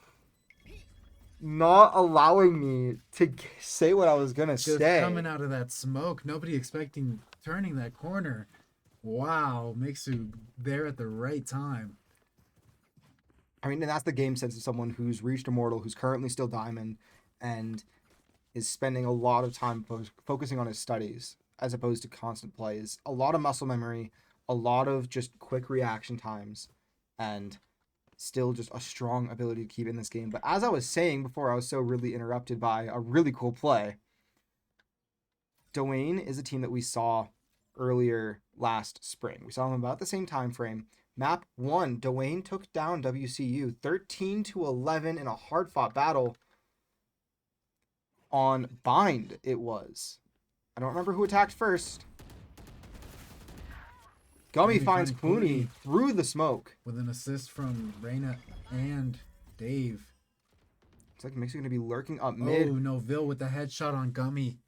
Not allowing me to say what I was going to Just say. coming out of that smoke, nobody expecting turning that corner. Wow, Mixu there at the right time. I mean, and that's the game sense of someone who's reached Immortal, who's currently still Diamond, and is spending a lot of time focusing on his studies as opposed to constant plays. A lot of muscle memory, a lot of just quick reaction times, and still just a strong ability to keep in this game. But as I was saying before, I was so rudely interrupted by a really cool play. Doane is a team that we saw earlier last spring. We saw them about the same time frame. Map 1, Doane took down WCU 13-11 in a hard-fought battle on Bind, it was. I don't remember who attacked first. Gummy Gummy finds finding Clooney through the smoke. with an assist from Reyna and Dave. Looks like Mixu going to be lurking up Oh, mid. Noville with the headshot on Gummy.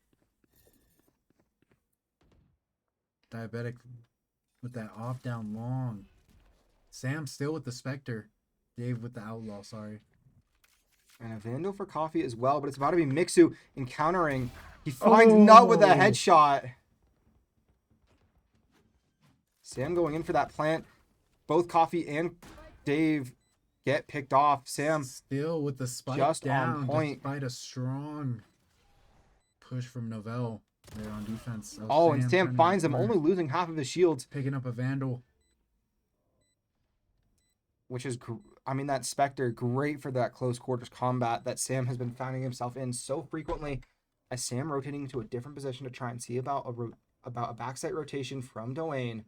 Diabetic with that off down long. Sam still with the Spectre. Dave with the Outlaw, sorry. And a Vandal for Coffee as well, but it's about to be Mixu encountering. He finds Nut with a Oh. headshot. Sam going in for that plant. Both Coffee and Dave get picked off. Sam Still with the spike just on down, point. despite a strong push from Novell there on defense. Oh, and Sam turning the finds him, corner, only losing half of his shields, picking up a Vandal. which is, I mean, that Spectre, great for that close quarters combat that Sam has been finding himself in so frequently. As Sam rotating into a different position to try and see about a backside rotation from Doane.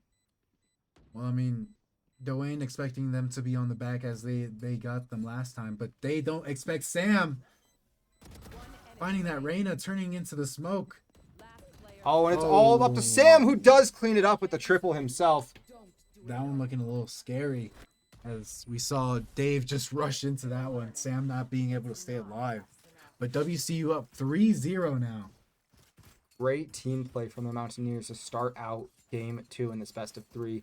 Well, I mean, Doane expecting them to be on the back as they got them last time, but they don't expect Sam finding that Reyna turning into the smoke. Oh, and it's all up to Sam, who does clean it up with the triple himself. That one looking a little scary as we saw Dave just rush into that one. Sam not being able to stay alive. But WCU up 3-0 now. Great team play from the Mountaineers to start out game 2 in this best of 3.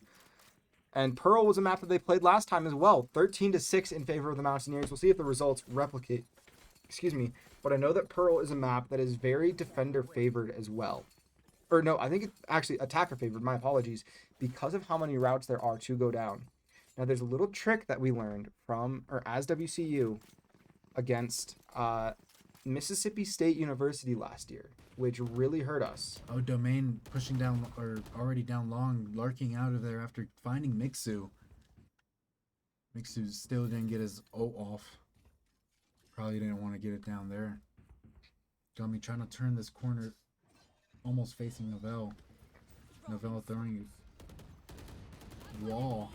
And Pearl was a map that they played last time as well. 13-6 in favor of the Mountaineers. We'll see if the results replicate. Excuse me. But I know that Pearl is a map that is very defender favored as well. Or no, I think it's actually attacker favored. My apologies. Because of how many routes there are to go down. Now there's a little trick that we learned from, or as WCU, against Mississippi State University last year, which really hurt us. Oh, Domain pushing down, or already down long, larking out of there after finding Mixu. Mixu still didn't get his O off. Probably didn't want to get it down there. Gummy trying to turn this corner, almost facing Novell. Novell throwing wall.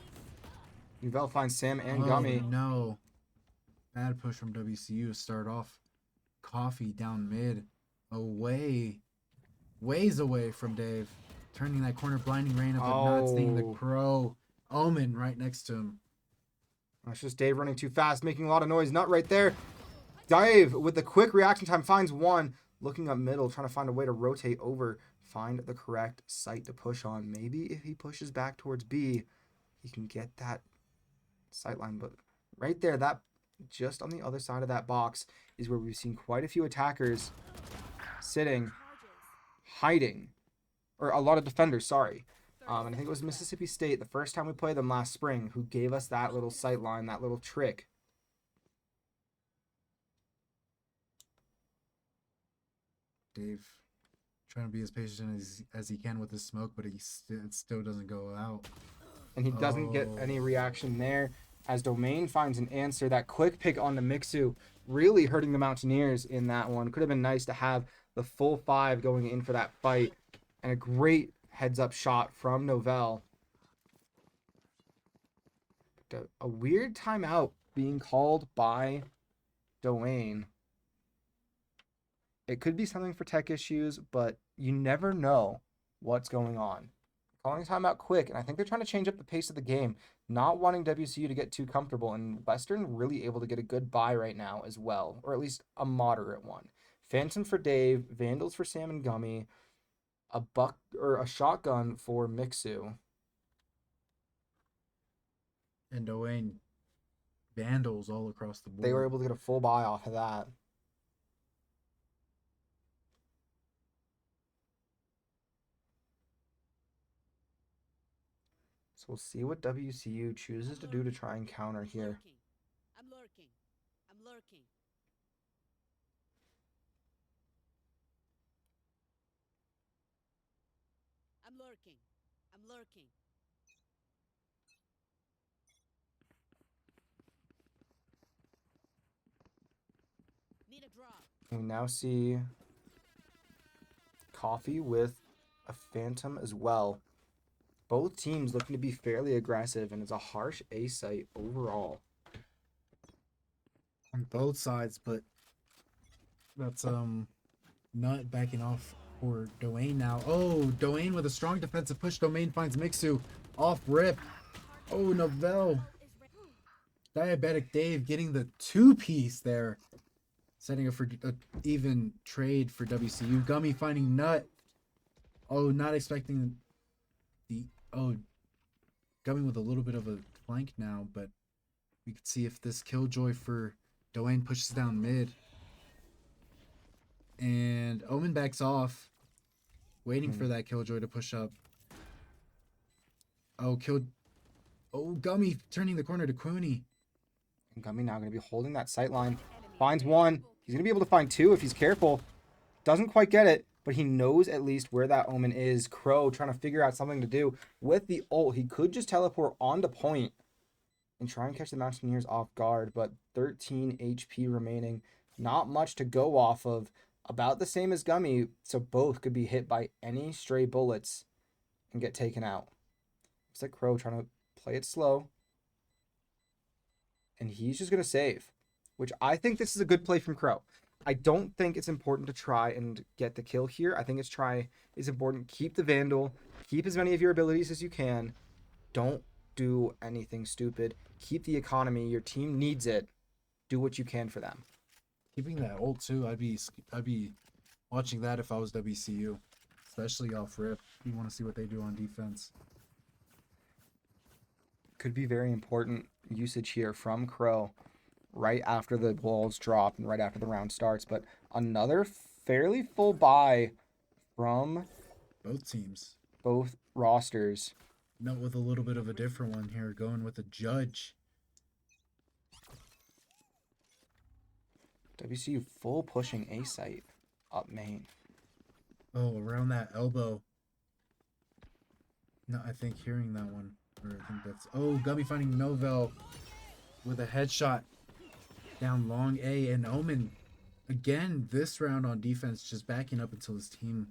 Novell finds Sam and Oh, Gummy. no. Bad push from WCU to start off. Coffee down mid. Ways away from Dave. Turning that corner, blinding Reyna, but not seeing the Oh. Crow. Omen right next to him. That's just Dave running too fast, making a lot of noise. Not right there. Dave with the quick reaction time finds one. Looking up middle, trying to find a way to rotate over. Find the correct site to push on. Maybe if he pushes back towards B, he can get that sightline. But right there, that just on the other side of that box is where we've seen quite a few attackers sitting, hiding, or a lot of defenders, sorry. And I think it was Mississippi State, the first time we played them last spring, who gave us that little sight line, that little trick. Dave trying to be as patient as he can with his smoke, but it still doesn't go out. And he doesn't get any reaction there. As Domain finds an answer, that quick pick on the Mixu really hurting the Mountaineers in that one. Could have been nice to have the full 5 going in for that fight. And a great heads-up shot from Novell. A weird timeout being called by Doane. It could be something for tech issues, but you never know what's going on. Calling timeout quick, and I think they're trying to change up the pace of the game, not wanting WCU to get too comfortable, and Western really able to get a good buy right now as well, or at least a moderate one. Phantom for Dave, Vandals for Sam and Gummy, a shotgun for Mixu. And Doane Vandals all across the board. They were able to get a full buy off of that. So we'll see what WCU chooses to do to try and counter here. I'm lurking. I'm lurking. I'm lurking. I'm lurking. Need a drop. We now see Coffee with a Phantom as well. Both teams looking to be fairly aggressive, and it's a harsh A site overall. on both sides, but that's not backing off for Doane now. Oh, Doane with a strong defensive push. Doane finds Mixu off rip. Oh, Novell. Diabetic Dave getting the two-piece there. Setting up for an even trade for WCU. Gummy finding Nut. Oh, not expecting the... Oh, Gummy with a little bit of a flank now, but we could see if this Killjoy for Doane pushes down mid. And Omen backs off, waiting for that Killjoy to push up. Oh, Gummy turning the corner to Quooney. And Gummy now going to be holding that sight line. Finds one. He's going to be able to find two if he's careful. Doesn't quite get it, but he knows at least where that Omen is. Crow trying to figure out something to do. With the ult, he could just teleport onto point and try and catch the Mountaineers off guard, but 13 HP remaining. Not much to go off of. About the same as Gummy, so both could be hit by any stray bullets and get taken out. Looks like Crow trying to play it slow. And he's just going to save, which I think this is a good play from Crow. I don't think it's important to try and get the kill here. I think it's important. Keep the Vandal. Keep as many of your abilities as you can. Don't do anything stupid. Keep the economy. Your team needs it. Do what you can for them. Keeping that ult too, I'd be watching that if I was WCU, especially off rip. You want to see what they do on defense. Could be very important usage here from Crow right after the walls drop and right after the round starts. But another fairly full buy from Both teams. both rosters. Note with a little bit of a different one here, going with a Judge. WCU full pushing A site up main. Oh, around that elbow. No, I think hearing that one. Or I think that's... Oh, Gummy finding Novell with a headshot down long A. And Omen, again, this round on defense, just backing up until his team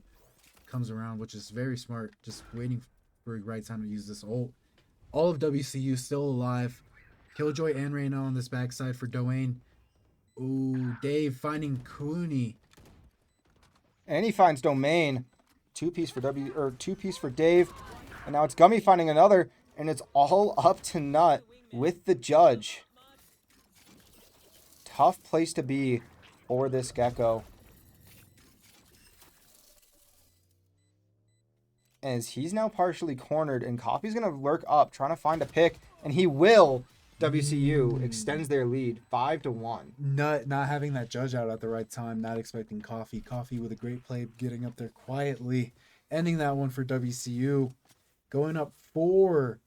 comes around, which is very smart. Just waiting for a right time to use this ult. All of WCU still alive. Killjoy and Reyna on this backside for Doane. Ooh, Dave finding Cooney. And he finds Domain. Two-piece for Dave. And now it's Gummy finding another. And it's all up to Nut with the Judge. Tough place to be for this Gecko. As he's now partially cornered, and Coffee's going to lurk up, trying to find a pick. And he will. WCU extends their lead 5-1. Not having that Judge out at the right time, not expecting Coffee. Coffee with a great play, getting up there quietly, ending that one for WCU, going up 4-5-1.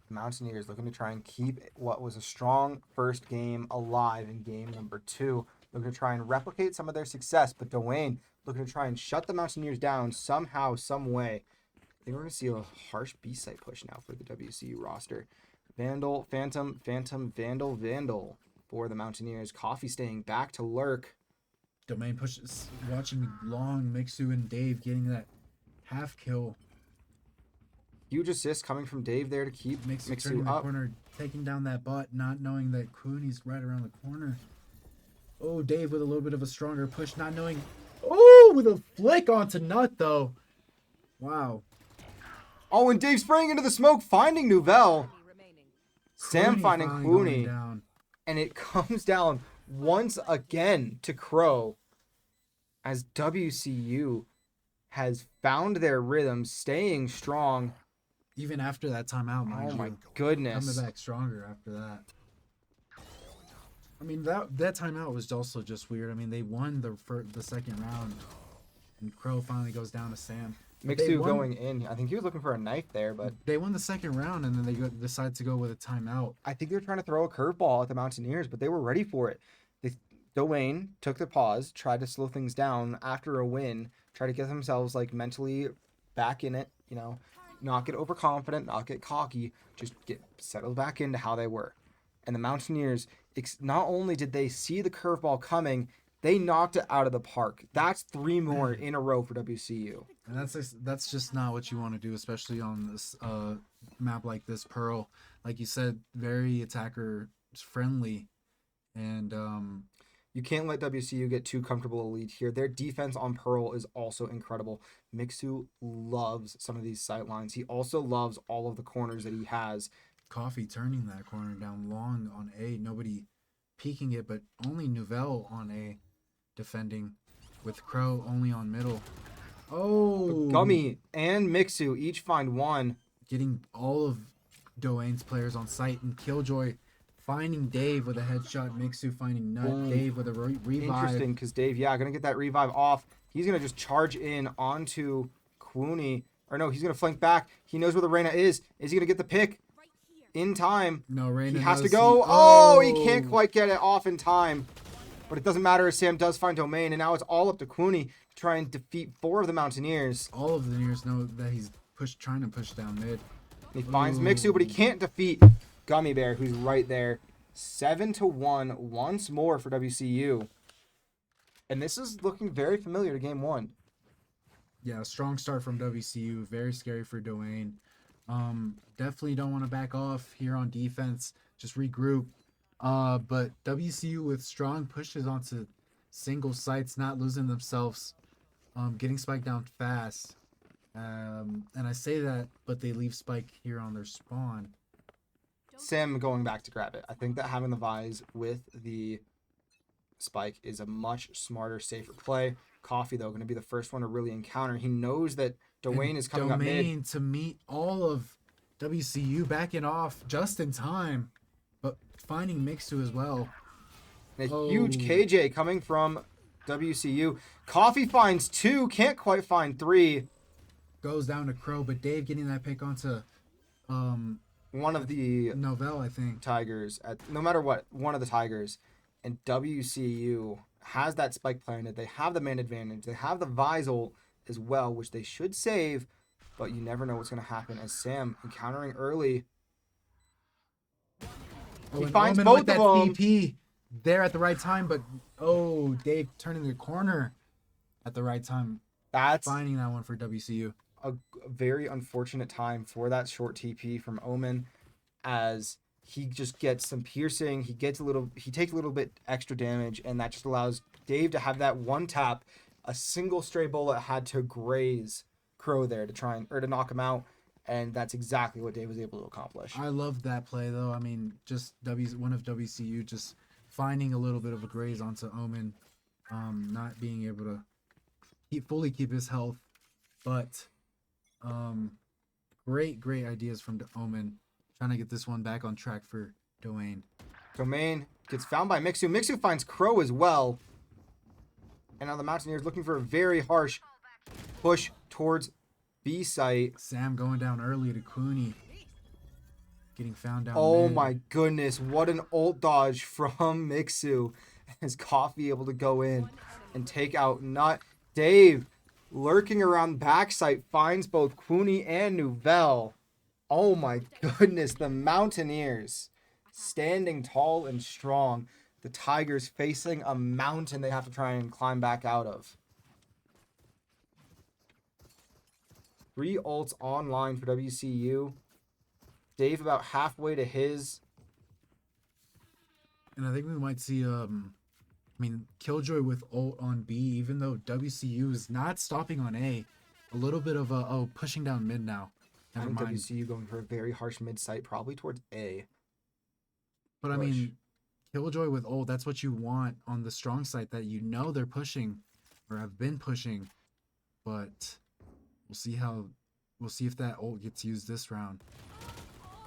Mountaineers looking to try and keep what was a strong first game alive in game number 2. Looking to try and replicate some of their success, but Doane looking to try and shut the Mountaineers down somehow, some way. I think we're going to see a harsh B-site push now for the WCU roster. Vandal, Phantom, Vandal for the Mountaineers. Coffee staying back to lurk. Domain pushes, watching long Mixu and Dave getting that half kill. Huge assist coming from Dave there to keep Mixu turning Mixu the up. corner, taking down that bot, not knowing that Cooney's right around the corner. Oh, Dave with a little bit of a stronger push, not knowing. Oh, with a flick onto Nut though. Wow. Oh, and Dave spraying into the smoke, finding Nouvelle. Sam Cooney finding finally going Cooney. down. And it comes down once again to Crow as WCU has found their rhythm, staying strong. Even after that timeout, mind Oh you. my goodness. Coming back stronger after that. I mean, that timeout was also just weird. I mean, they won the second round, and Crow finally goes down to Sam. But they Mixu won- going in. I think he was looking for a knife there, but They won the second round, and then they decide to go with a timeout. I think they were trying to throw a curveball at the Mountaineers, but they were ready for it. Doane took the pause, tried to slow things down after a win, try to get themselves like mentally back in it, you know, not get overconfident, not get cocky, just get settled back into how they were. And the Mountaineers, not only did they see the curveball coming, they knocked it out of the park. That's 3 more in a row for WCU. And that's just not what you want to do, especially on this map like this, Pearl. Like you said, very attacker friendly. And You can't let WCU get too comfortable a lead here. Their defense on Pearl is also incredible. Mixu loves some of these sight lines. He also loves all of the corners that he has. Coffee turning that corner down long on A. Nobody peeking it, but only Nouvelle on A defending, with Crow only on middle. Oh, Gummy and Mixu each find one. getting all of Doane's players on site, and Killjoy finding Dave with a headshot. Mixu finding Nut. Ooh. Dave with a revive. Interesting, because Dave, gonna get that revive off. He's gonna just charge in onto Quooney. Or no, he's gonna flank back. He knows where the Reyna is. Is he gonna get the pick in time? No, Reyna He has to knows go. he- Oh, he can't quite get it off in time. But it doesn't matter as Sam does find Domain, and now it's all up to Quooney to try and defeat 4 of the Mountaineers. All of the Nears know that he's trying to push down mid. He finds Mixu, but he can't defeat Gummy Bear, who's right there. 7-1 once more for WCU. And this is looking very familiar to game 1. Yeah, strong start from WCU. Very scary for Doane. Definitely don't want to back off here on defense. Just regroup. But WCU with strong pushes onto single sites, not losing themselves, getting Spike down fast. And I say that, but they leave Spike here on their spawn. Sam going back to grab it. I think that having the Vise with the Spike is a much smarter, safer play. Coffee, though, going to be the first one to really encounter. He knows that Doane And is coming up mid. Domain to meet all of WCU backing off just in time, but finding Mixu as well. And a Oh. huge KJ coming from WCU. Coffee finds 2, can't quite find 3. Goes down to Crow, but Dave getting that pick onto One of the Novell, I think. Tigers, no matter what, one of the Tigers. And WCU has that spike planted. They have the man advantage. They have the Vise ult as well, which they should save, but you never know what's going to happen as Sam encountering early. Oh, He and finds Omen both with that of 'em. TP there at the right time, but Dave turning the corner at the right time, That's finding that one for WCU. a very unfortunate time for that short TP from Omen, as he just gets some piercing. He takes a little bit extra damage, and that just allows Dave to have that one tap. A single stray bullet had to graze Crow there to knock him out, and that's exactly what Dave was able to accomplish. I loved that play though. I mean, just one of WCU just finding a little bit of a graze onto Omen, not being able to fully keep his health, but great ideas from Omen, trying to get this one back on track for Doane. Domain gets found by Mixu. Mixu finds Crow as well. And now the Mountaineers looking for a very harsh push towards B site. Sam going down early to Cooney, getting found down. Oh mid. my goodness, what an ult dodge from Mixu. Is Coffee able to go in and take out Nut? Dave, lurking around backside, finds both Quooney and Nouvelle. Oh my goodness, the Mountaineers standing tall and strong. The Tigers facing a mountain they have to try and climb back out of. 3 ults online for WCU. Dave about halfway to his. And I think we might see Killjoy with ult on B, even though WCU is not stopping on A. A little bit of pushing down mid now. I Never think mind. WCU going for a very harsh mid site, probably towards A. But I push. mean, Killjoy with ult, that's what you want on the strong side, that you know they're pushing or have been pushing. But we'll see if that ult gets used this round.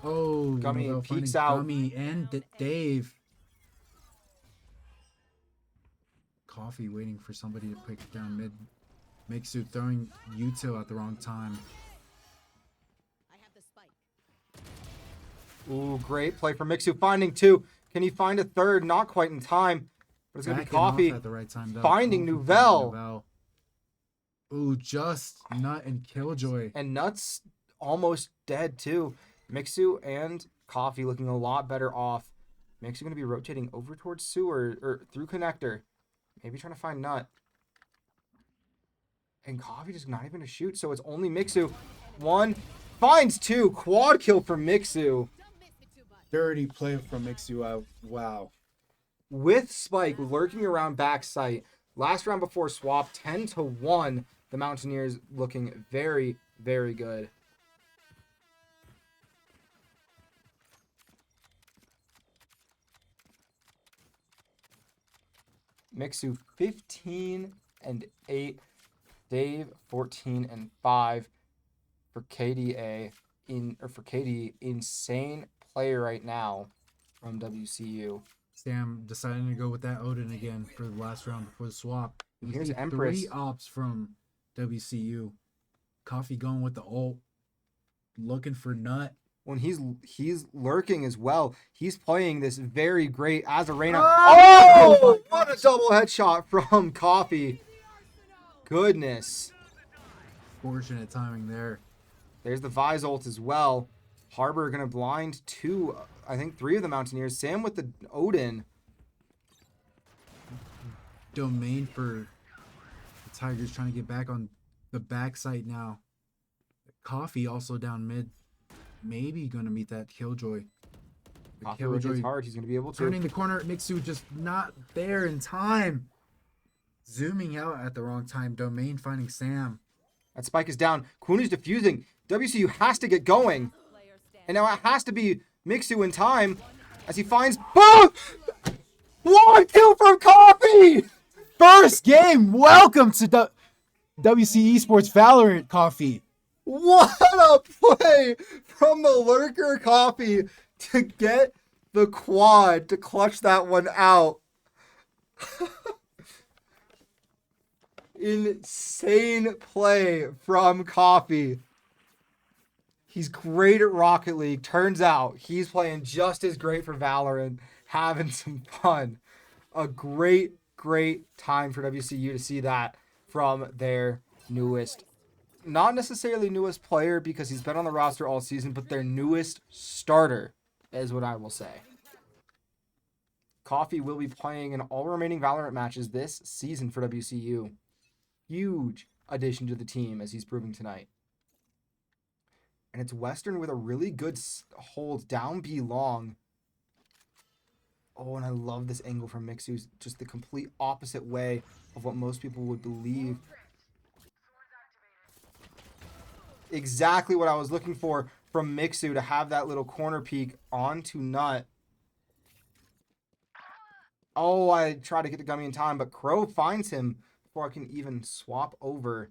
Oh, Gummy Novell peeks finding out. Gummy and Dave. Coffee waiting for somebody to pick down mid. Mixu throwing Util at the wrong time. I have the spike. Ooh, great play for Mixu. Finding 2. Can he find a third? Not quite in time. But it's going to be Backing off Coffee. at the right time, though. Finding Coffee Nouvelle. Nouvelle. Ooh, just Nut and Killjoy. And Nuts almost dead too. Mixu and Coffee looking a lot better off. Mixu going to be rotating over towards Sewer or through connector. Maybe trying to find Nut. And Coffee just not even to shoot, so it's only Mixu. 1 finds 2. Quad kill for Mixu. Don't miss me too much. Dirty play from Mixu. Wow. with Spike lurking around backside. Last round before swap, 10-1. The Mountaineers looking very, very good. Mixu 15-8. Dave 14-5 for KDA for KD. Insane player right now from WCU. Sam deciding to go with that Odin again for the last round before the swap. And We here's see Empress. 3 ops from WCU. Coffee going with the ult. Looking for Nut. When he's lurking as well. He's playing this very great as Arena. Oh! Oh! What a double headshot from Coffee. Goodness. Fortunate timing there. There's the Vise ult as well. Harbor gonna blind 2, I think 3 of the Mountaineers. Sam with the Odin. Domain for the Tigers trying to get back on the backside now. Coffee also down mid. Maybe gonna meet that Killjoy. The Coffee rotates hard. He's gonna be able to. turning the corner. Mixu just not there in time. Zooming out at the wrong time. Domain finding Sam. That spike is down. Kunu's defusing. WCU has to get going. And now it has to be Mixu in time as he finds. Boom! 1 kill from Coffee! First game. Welcome to WCU Esports Valorant, Coffee. What a play from the Lurker Coffee to get the quad to clutch that one out. Insane play from Coffee. He's great at Rocket League. Turns out he's playing just as great for Valorant, having some fun. A great, great time for WCU to see that from their newest, not necessarily newest player because he's been on the roster all season, but their newest starter is what I will say. Coffee will be playing in all remaining Valorant matches this season for WCU. Huge addition to the team as he's proving tonight. And it's Western with a really good hold down B long. Oh, and I love this angle from Mixu. Just the complete opposite way of what most people would believe. Exactly what I was looking for from Mixu to have that little corner peek onto Nut. Oh, I tried to get the Gummy in time, but Crow finds him before I can even swap over.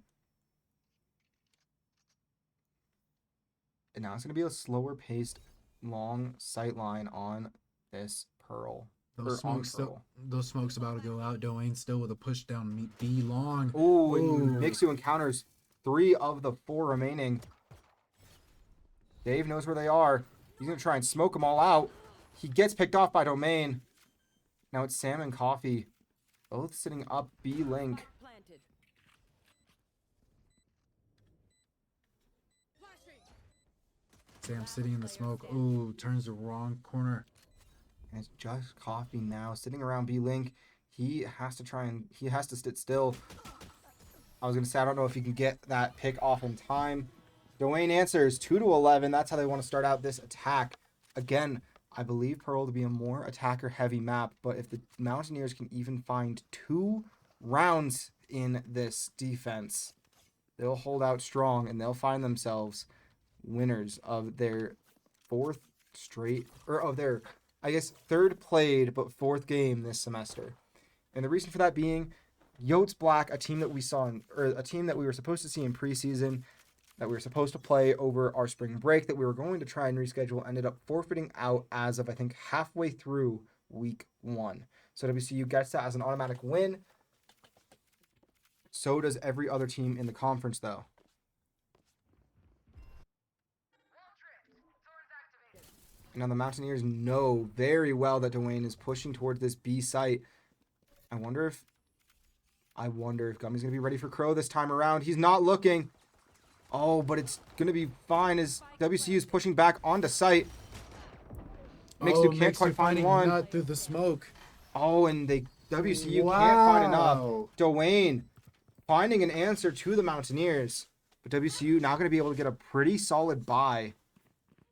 And now it's going to be a slower paced, long sight line on this Pearl. Those smokes about to go out. Doane still with a push down B long. Ooh, and Mixu encounters 3 of the 4 remaining. Dave knows where they are. He's going to try and smoke them all out. He gets picked off by Domain. Now it's Sam and Coffee, both sitting up B link. Planted. Sam sitting in the smoke. Ooh, turns the wrong corner. And it's just Coffee now sitting around B link. He has to sit still. I was going to say, I don't know if he can get that pick off in time. Doane answers 2-11. That's how they want to start out this attack. Again, I believe Pearl to be a more attacker-heavy map, but if the Mountaineers can even find 2 rounds in this defense, they'll hold out strong and they'll find themselves winners of their 4th straight, or of their, I guess, 3rd played but 4th game this semester. And the reason for that being, Yotes Black, a team that we saw, or a team that we were supposed to see in preseason, that we were supposed to play over our spring break, that we were going to try and reschedule, ended up forfeiting out as of, I think, halfway through week 1. So WCU gets that as an automatic win. So does every other team in the conference, though. Now the Mountaineers know very well that Doane is pushing towards this B site. I wonder if Gummy's going to be ready for Crow this time around. He's not looking. Oh, but it's going to be fine as WCU is pushing back onto site. Mixu can't quite find one. Nut through the smoke. Oh, and WCU can't find enough. Doane finding an answer to the Mountaineers. But WCU now going to be able to get a pretty solid buy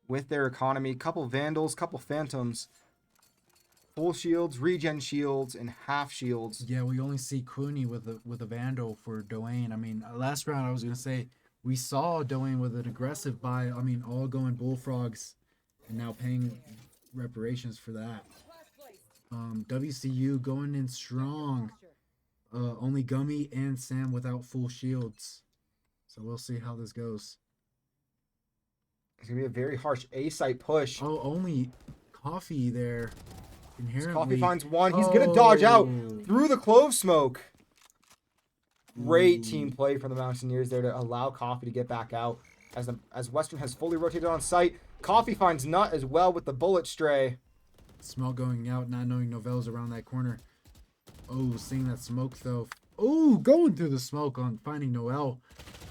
with their economy. Couple Vandals, couple Phantoms. full shields, regen shields, and half shields. Yeah, we only see Cooney with a Vandal for Doane. I mean, last round I was gonna say we saw Doane with an aggressive buy. I mean, all going bullfrogs, and now paying reparations for that. WCU going in strong. Only Gummy and Sam without full shields. So we'll see how this goes. It's going to be a very harsh A-site push. Oh, only Coffee there. Inherently. Coffee finds one. He's going to dodge out through the clove smoke. Great team play from the Mountaineers there to allow Coffee to get back out. As Western has fully rotated on site, Coffee finds Nut as well with the bullet stray. Smoke going out, not knowing Novel's around that corner. Oh, seeing that smoke though. Oh, going through the smoke on finding Noel.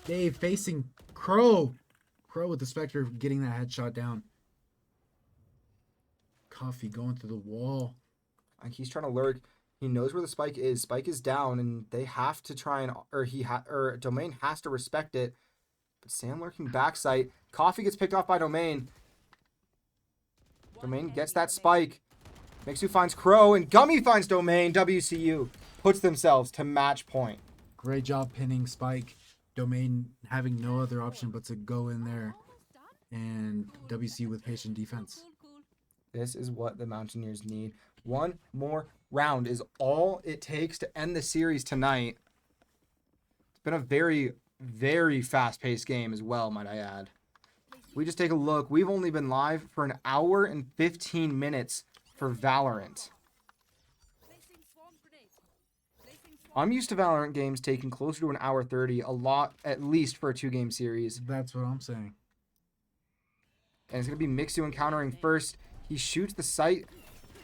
Dave facing Crow. Crow with the Spectre getting that headshot down. Coffee going through the wall. He's trying to lurk. He knows where the spike is. Spike is down, and they have to try and or Domain has to respect it. But Sam lurking backside. Coffee gets picked off by Domain. Domain gets that spike. Mixu finds Crow, and Gummy finds Domain. WCU puts themselves to match point. Great job pinning Spike. Domain having no other option but to go in there. And WCU with patient defense. This is what the Mountaineers need. One more round is all it takes to end the series tonight. It's been a very, very fast-paced game as well, might I add. We just take a look. We've only been live for an hour and 15 minutes for Valorant. I'm used to Valorant games taking closer to an hour 30, a lot, at least for a 2-game series. That's what I'm saying. And it's going to be Mixu encountering first. He shoots the sight.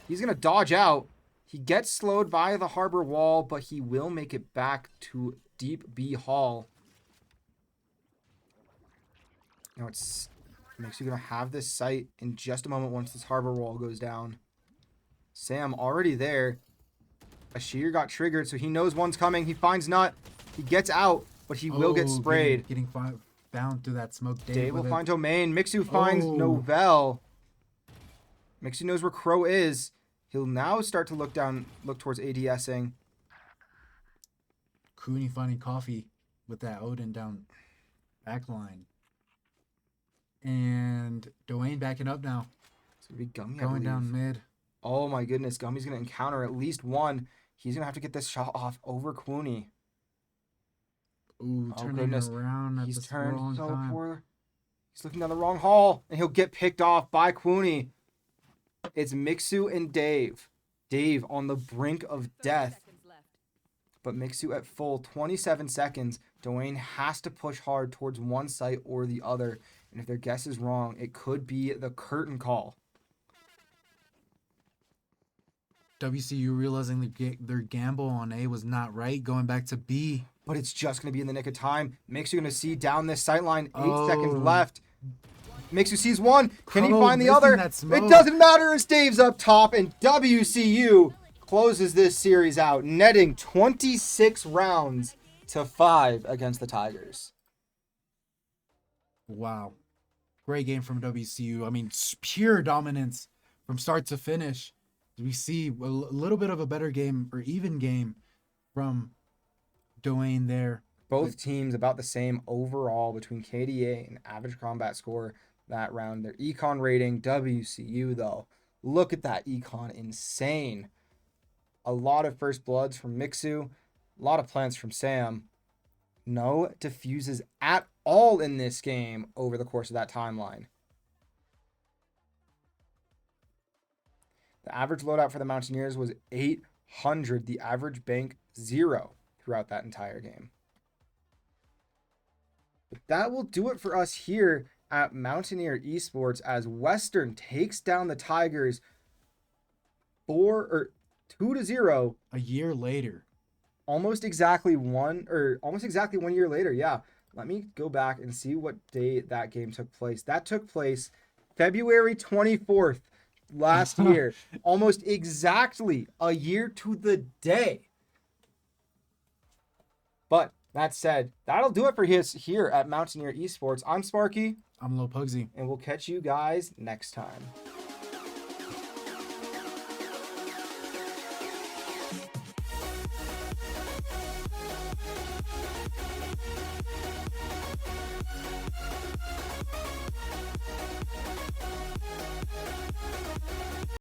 He's going to dodge out. He gets slowed by the harbor wall, but he will make it back to Deep B Hall. Now it's Mixu going to have this sight in just a moment once this harbor wall goes down. Sam already there. Ashir got triggered, so he knows one's coming. He finds Nut. He gets out, but he will get sprayed. Getting found through that smoke. Dave will find Domain. Mixu finds Novel. Mixu knows where Crow is. He'll now start to look towards ADSing. Cooney finding Coffee with that Odin down backline. And Doane backing up now. It's going to be Gummy, going down mid. Oh my goodness, Gummy's going to encounter at least one. He's going to have to get this shot off over Cooney. Ooh, turning around at the wrong time. Poor. He's looking down the wrong hall, and he'll get picked off by Cooney. It's Mixu and Dave. Dave on the brink of death. But Mixu at full 27 seconds. Doane has to push hard towards one site or the other. And if their guess is wrong, it could be the curtain call. WCU realizing their gamble on A was not right, going back to B. But it's just going to be in the nick of time. Mixu going to see down this sight line. 8 seconds left. Mixu sees one. Can he find the other? It doesn't matter as Dave's up top, and WCU closes this series out, netting 26 rounds to 5 against the Tigers. Wow. Great game from WCU. I mean, pure dominance from start to finish. We see a little bit of a better game or even game from Doane there. Both teams about the same overall between KDA and average combat score that round. Their econ rating, WCU though. Look at that econ, insane. A lot of first bloods from Mixu, a lot of plants from Sam. No diffuses at all in this game over the course of that timeline. The average loadout for the Mountaineers was 800. The average bank 0 throughout that entire game. But that will do it for us here at Mountaineer Esports as Western takes down the Tigers 2-0. A year later. Almost exactly 1 year later. Yeah. Let me go back and see what day that game took place. That took place February 24th. Last year, almost exactly a year to the day. But that said, that'll do it for his here at Mountaineer Esports. I'm Sparky. I'm Lil Pugsy. And we'll catch you guys next time.